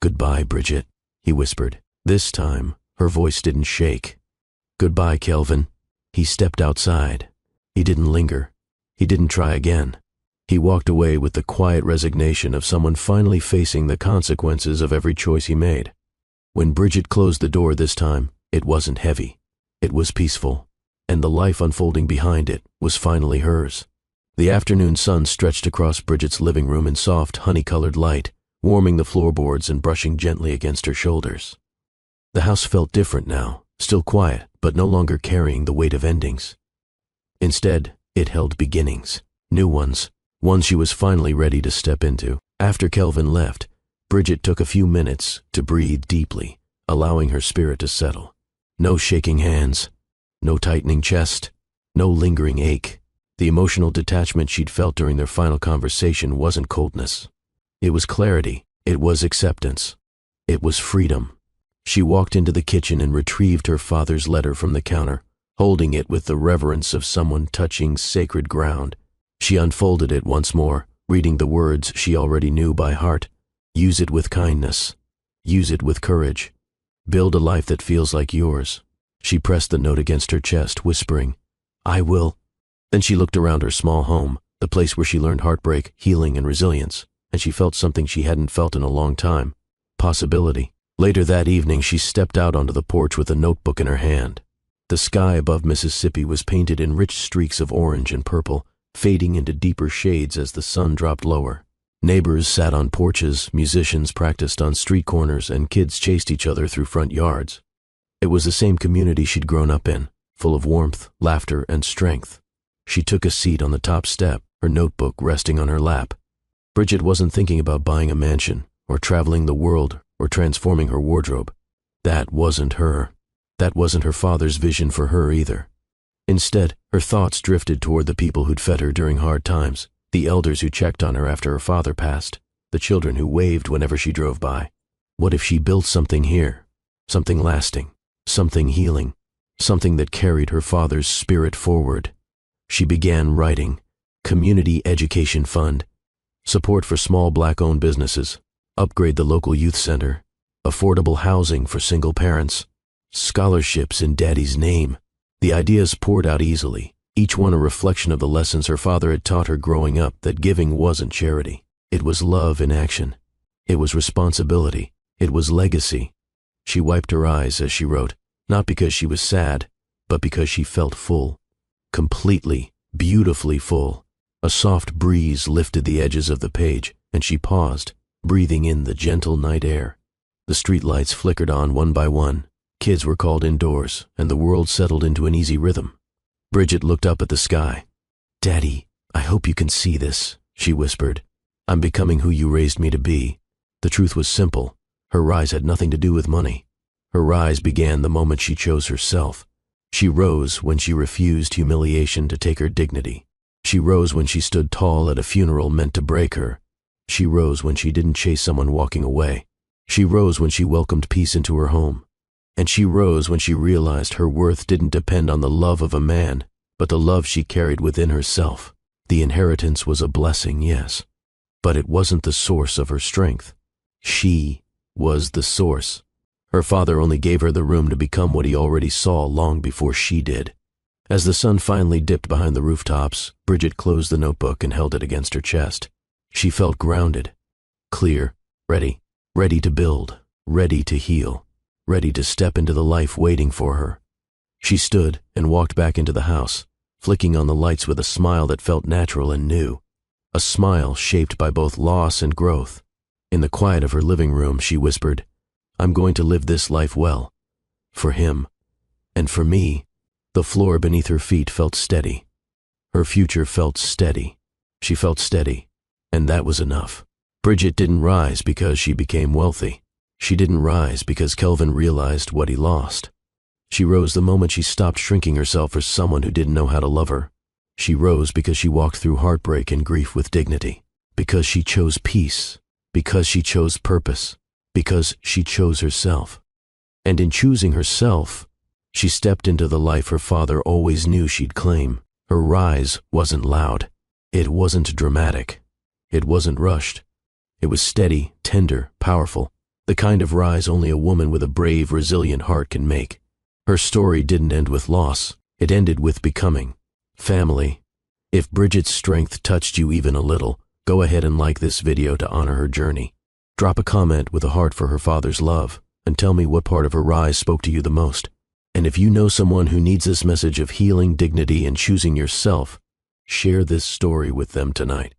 "Goodbye, Bridget," he whispered. This time, her voice didn't shake. "Goodbye, Kelvin." He stepped outside. He didn't linger. He didn't try again. He walked away with the quiet resignation of someone finally facing the consequences of every choice he made. When Bridget closed the door this time, it wasn't heavy. It was peaceful, and the life unfolding behind it was finally hers. The afternoon sun stretched across Bridget's living room in soft, honey-colored light, warming the floorboards and brushing gently against her shoulders. The house felt different now, still quiet, but no longer carrying the weight of endings. Instead, it held beginnings, new ones she was finally ready to step into. After Kelvin left, Bridget took a few minutes to breathe deeply, allowing her spirit to settle. No shaking hands, no tightening chest, no lingering ache. The emotional detachment she'd felt during their final conversation wasn't coldness. It was clarity. It was acceptance. It was freedom. She walked into the kitchen and retrieved her father's letter from the counter, holding it with the reverence of someone touching sacred ground. She unfolded it once more, reading the words she already knew by heart. Use it with kindness. Use it with courage. Build a life that feels like yours. She pressed the note against her chest, whispering, "I will." Then she looked around her small home, the place where she learned heartbreak, healing, and resilience, and she felt something she hadn't felt in a long time. Possibility. Later that evening, she stepped out onto the porch with a notebook in her hand. The sky above Mississippi was painted in rich streaks of orange and purple, fading into deeper shades as the sun dropped lower. Neighbors sat on porches, musicians practiced on street corners, and kids chased each other through front yards. It was the same community she'd grown up in, full of warmth, laughter, and strength. She took a seat on the top step, her notebook resting on her lap. Bridget wasn't thinking about buying a mansion, or traveling the world, or transforming her wardrobe. That wasn't her. That wasn't her father's vision for her either. Instead, her thoughts drifted toward the people who'd fed her during hard times, the elders who checked on her after her father passed, the children who waved whenever she drove by. What if she built something here? Something lasting, something healing, something that carried her father's spirit forward. She began writing. Community Education Fund, support for small Black-owned businesses, upgrade the local youth center, affordable housing for single parents, scholarships in Daddy's name. The ideas poured out easily, each one a reflection of the lessons her father had taught her growing up, that giving wasn't charity. It was love in action. It was responsibility. It was legacy. She wiped her eyes as she wrote, not because she was sad, but because she felt full. Completely, beautifully full. A soft breeze lifted the edges of the page, and she paused, breathing in the gentle night air. The streetlights flickered on one by one. Kids were called indoors, and the world settled into an easy rhythm. Bridget looked up at the sky. "Daddy, I hope you can see this," she whispered. "I'm becoming who you raised me to be." The truth was simple. Her rise had nothing to do with money. Her rise began the moment she chose herself. She rose when she refused humiliation to take her dignity. She rose when she stood tall at a funeral meant to break her. She rose when she didn't chase someone walking away. She rose when she welcomed peace into her home. And she rose when she realized her worth didn't depend on the love of a man, but the love she carried within herself. The inheritance was a blessing, yes, but it wasn't the source of her strength. She was the source. Her father only gave her the room to become what he already saw long before she did. As the sun finally dipped behind the rooftops, Bridget closed the notebook and held it against her chest. She felt grounded, clear, ready to build, ready to heal, ready to step into the life waiting for her. She stood and walked back into the house, flicking on the lights with a smile that felt natural and new, a smile shaped by both loss and growth. In the quiet of her living room, she whispered, "I'm going to live this life well. For him. And for me." The floor beneath her feet felt steady. Her future felt steady. She felt steady, and that was enough. Bridget didn't rise because she became wealthy. She didn't rise because Kelvin realized what he lost. She rose the moment she stopped shrinking herself for someone who didn't know how to love her. She rose because she walked through heartbreak and grief with dignity, because she chose peace, because she chose purpose, because she chose herself. And in choosing herself, she stepped into the life her father always knew she'd claim. Her rise wasn't loud. It wasn't dramatic. It wasn't rushed. It was steady, tender, powerful, the kind of rise only a woman with a brave, resilient heart can make. Her story didn't end with loss. It ended with becoming. Family, if Bridget's strength touched you even a little, go ahead and like this video to honor her journey. Drop a comment with a heart for her father's love, and tell me what part of her rise spoke to you the most. And if you know someone who needs this message of healing, dignity, and choosing yourself, share this story with them tonight.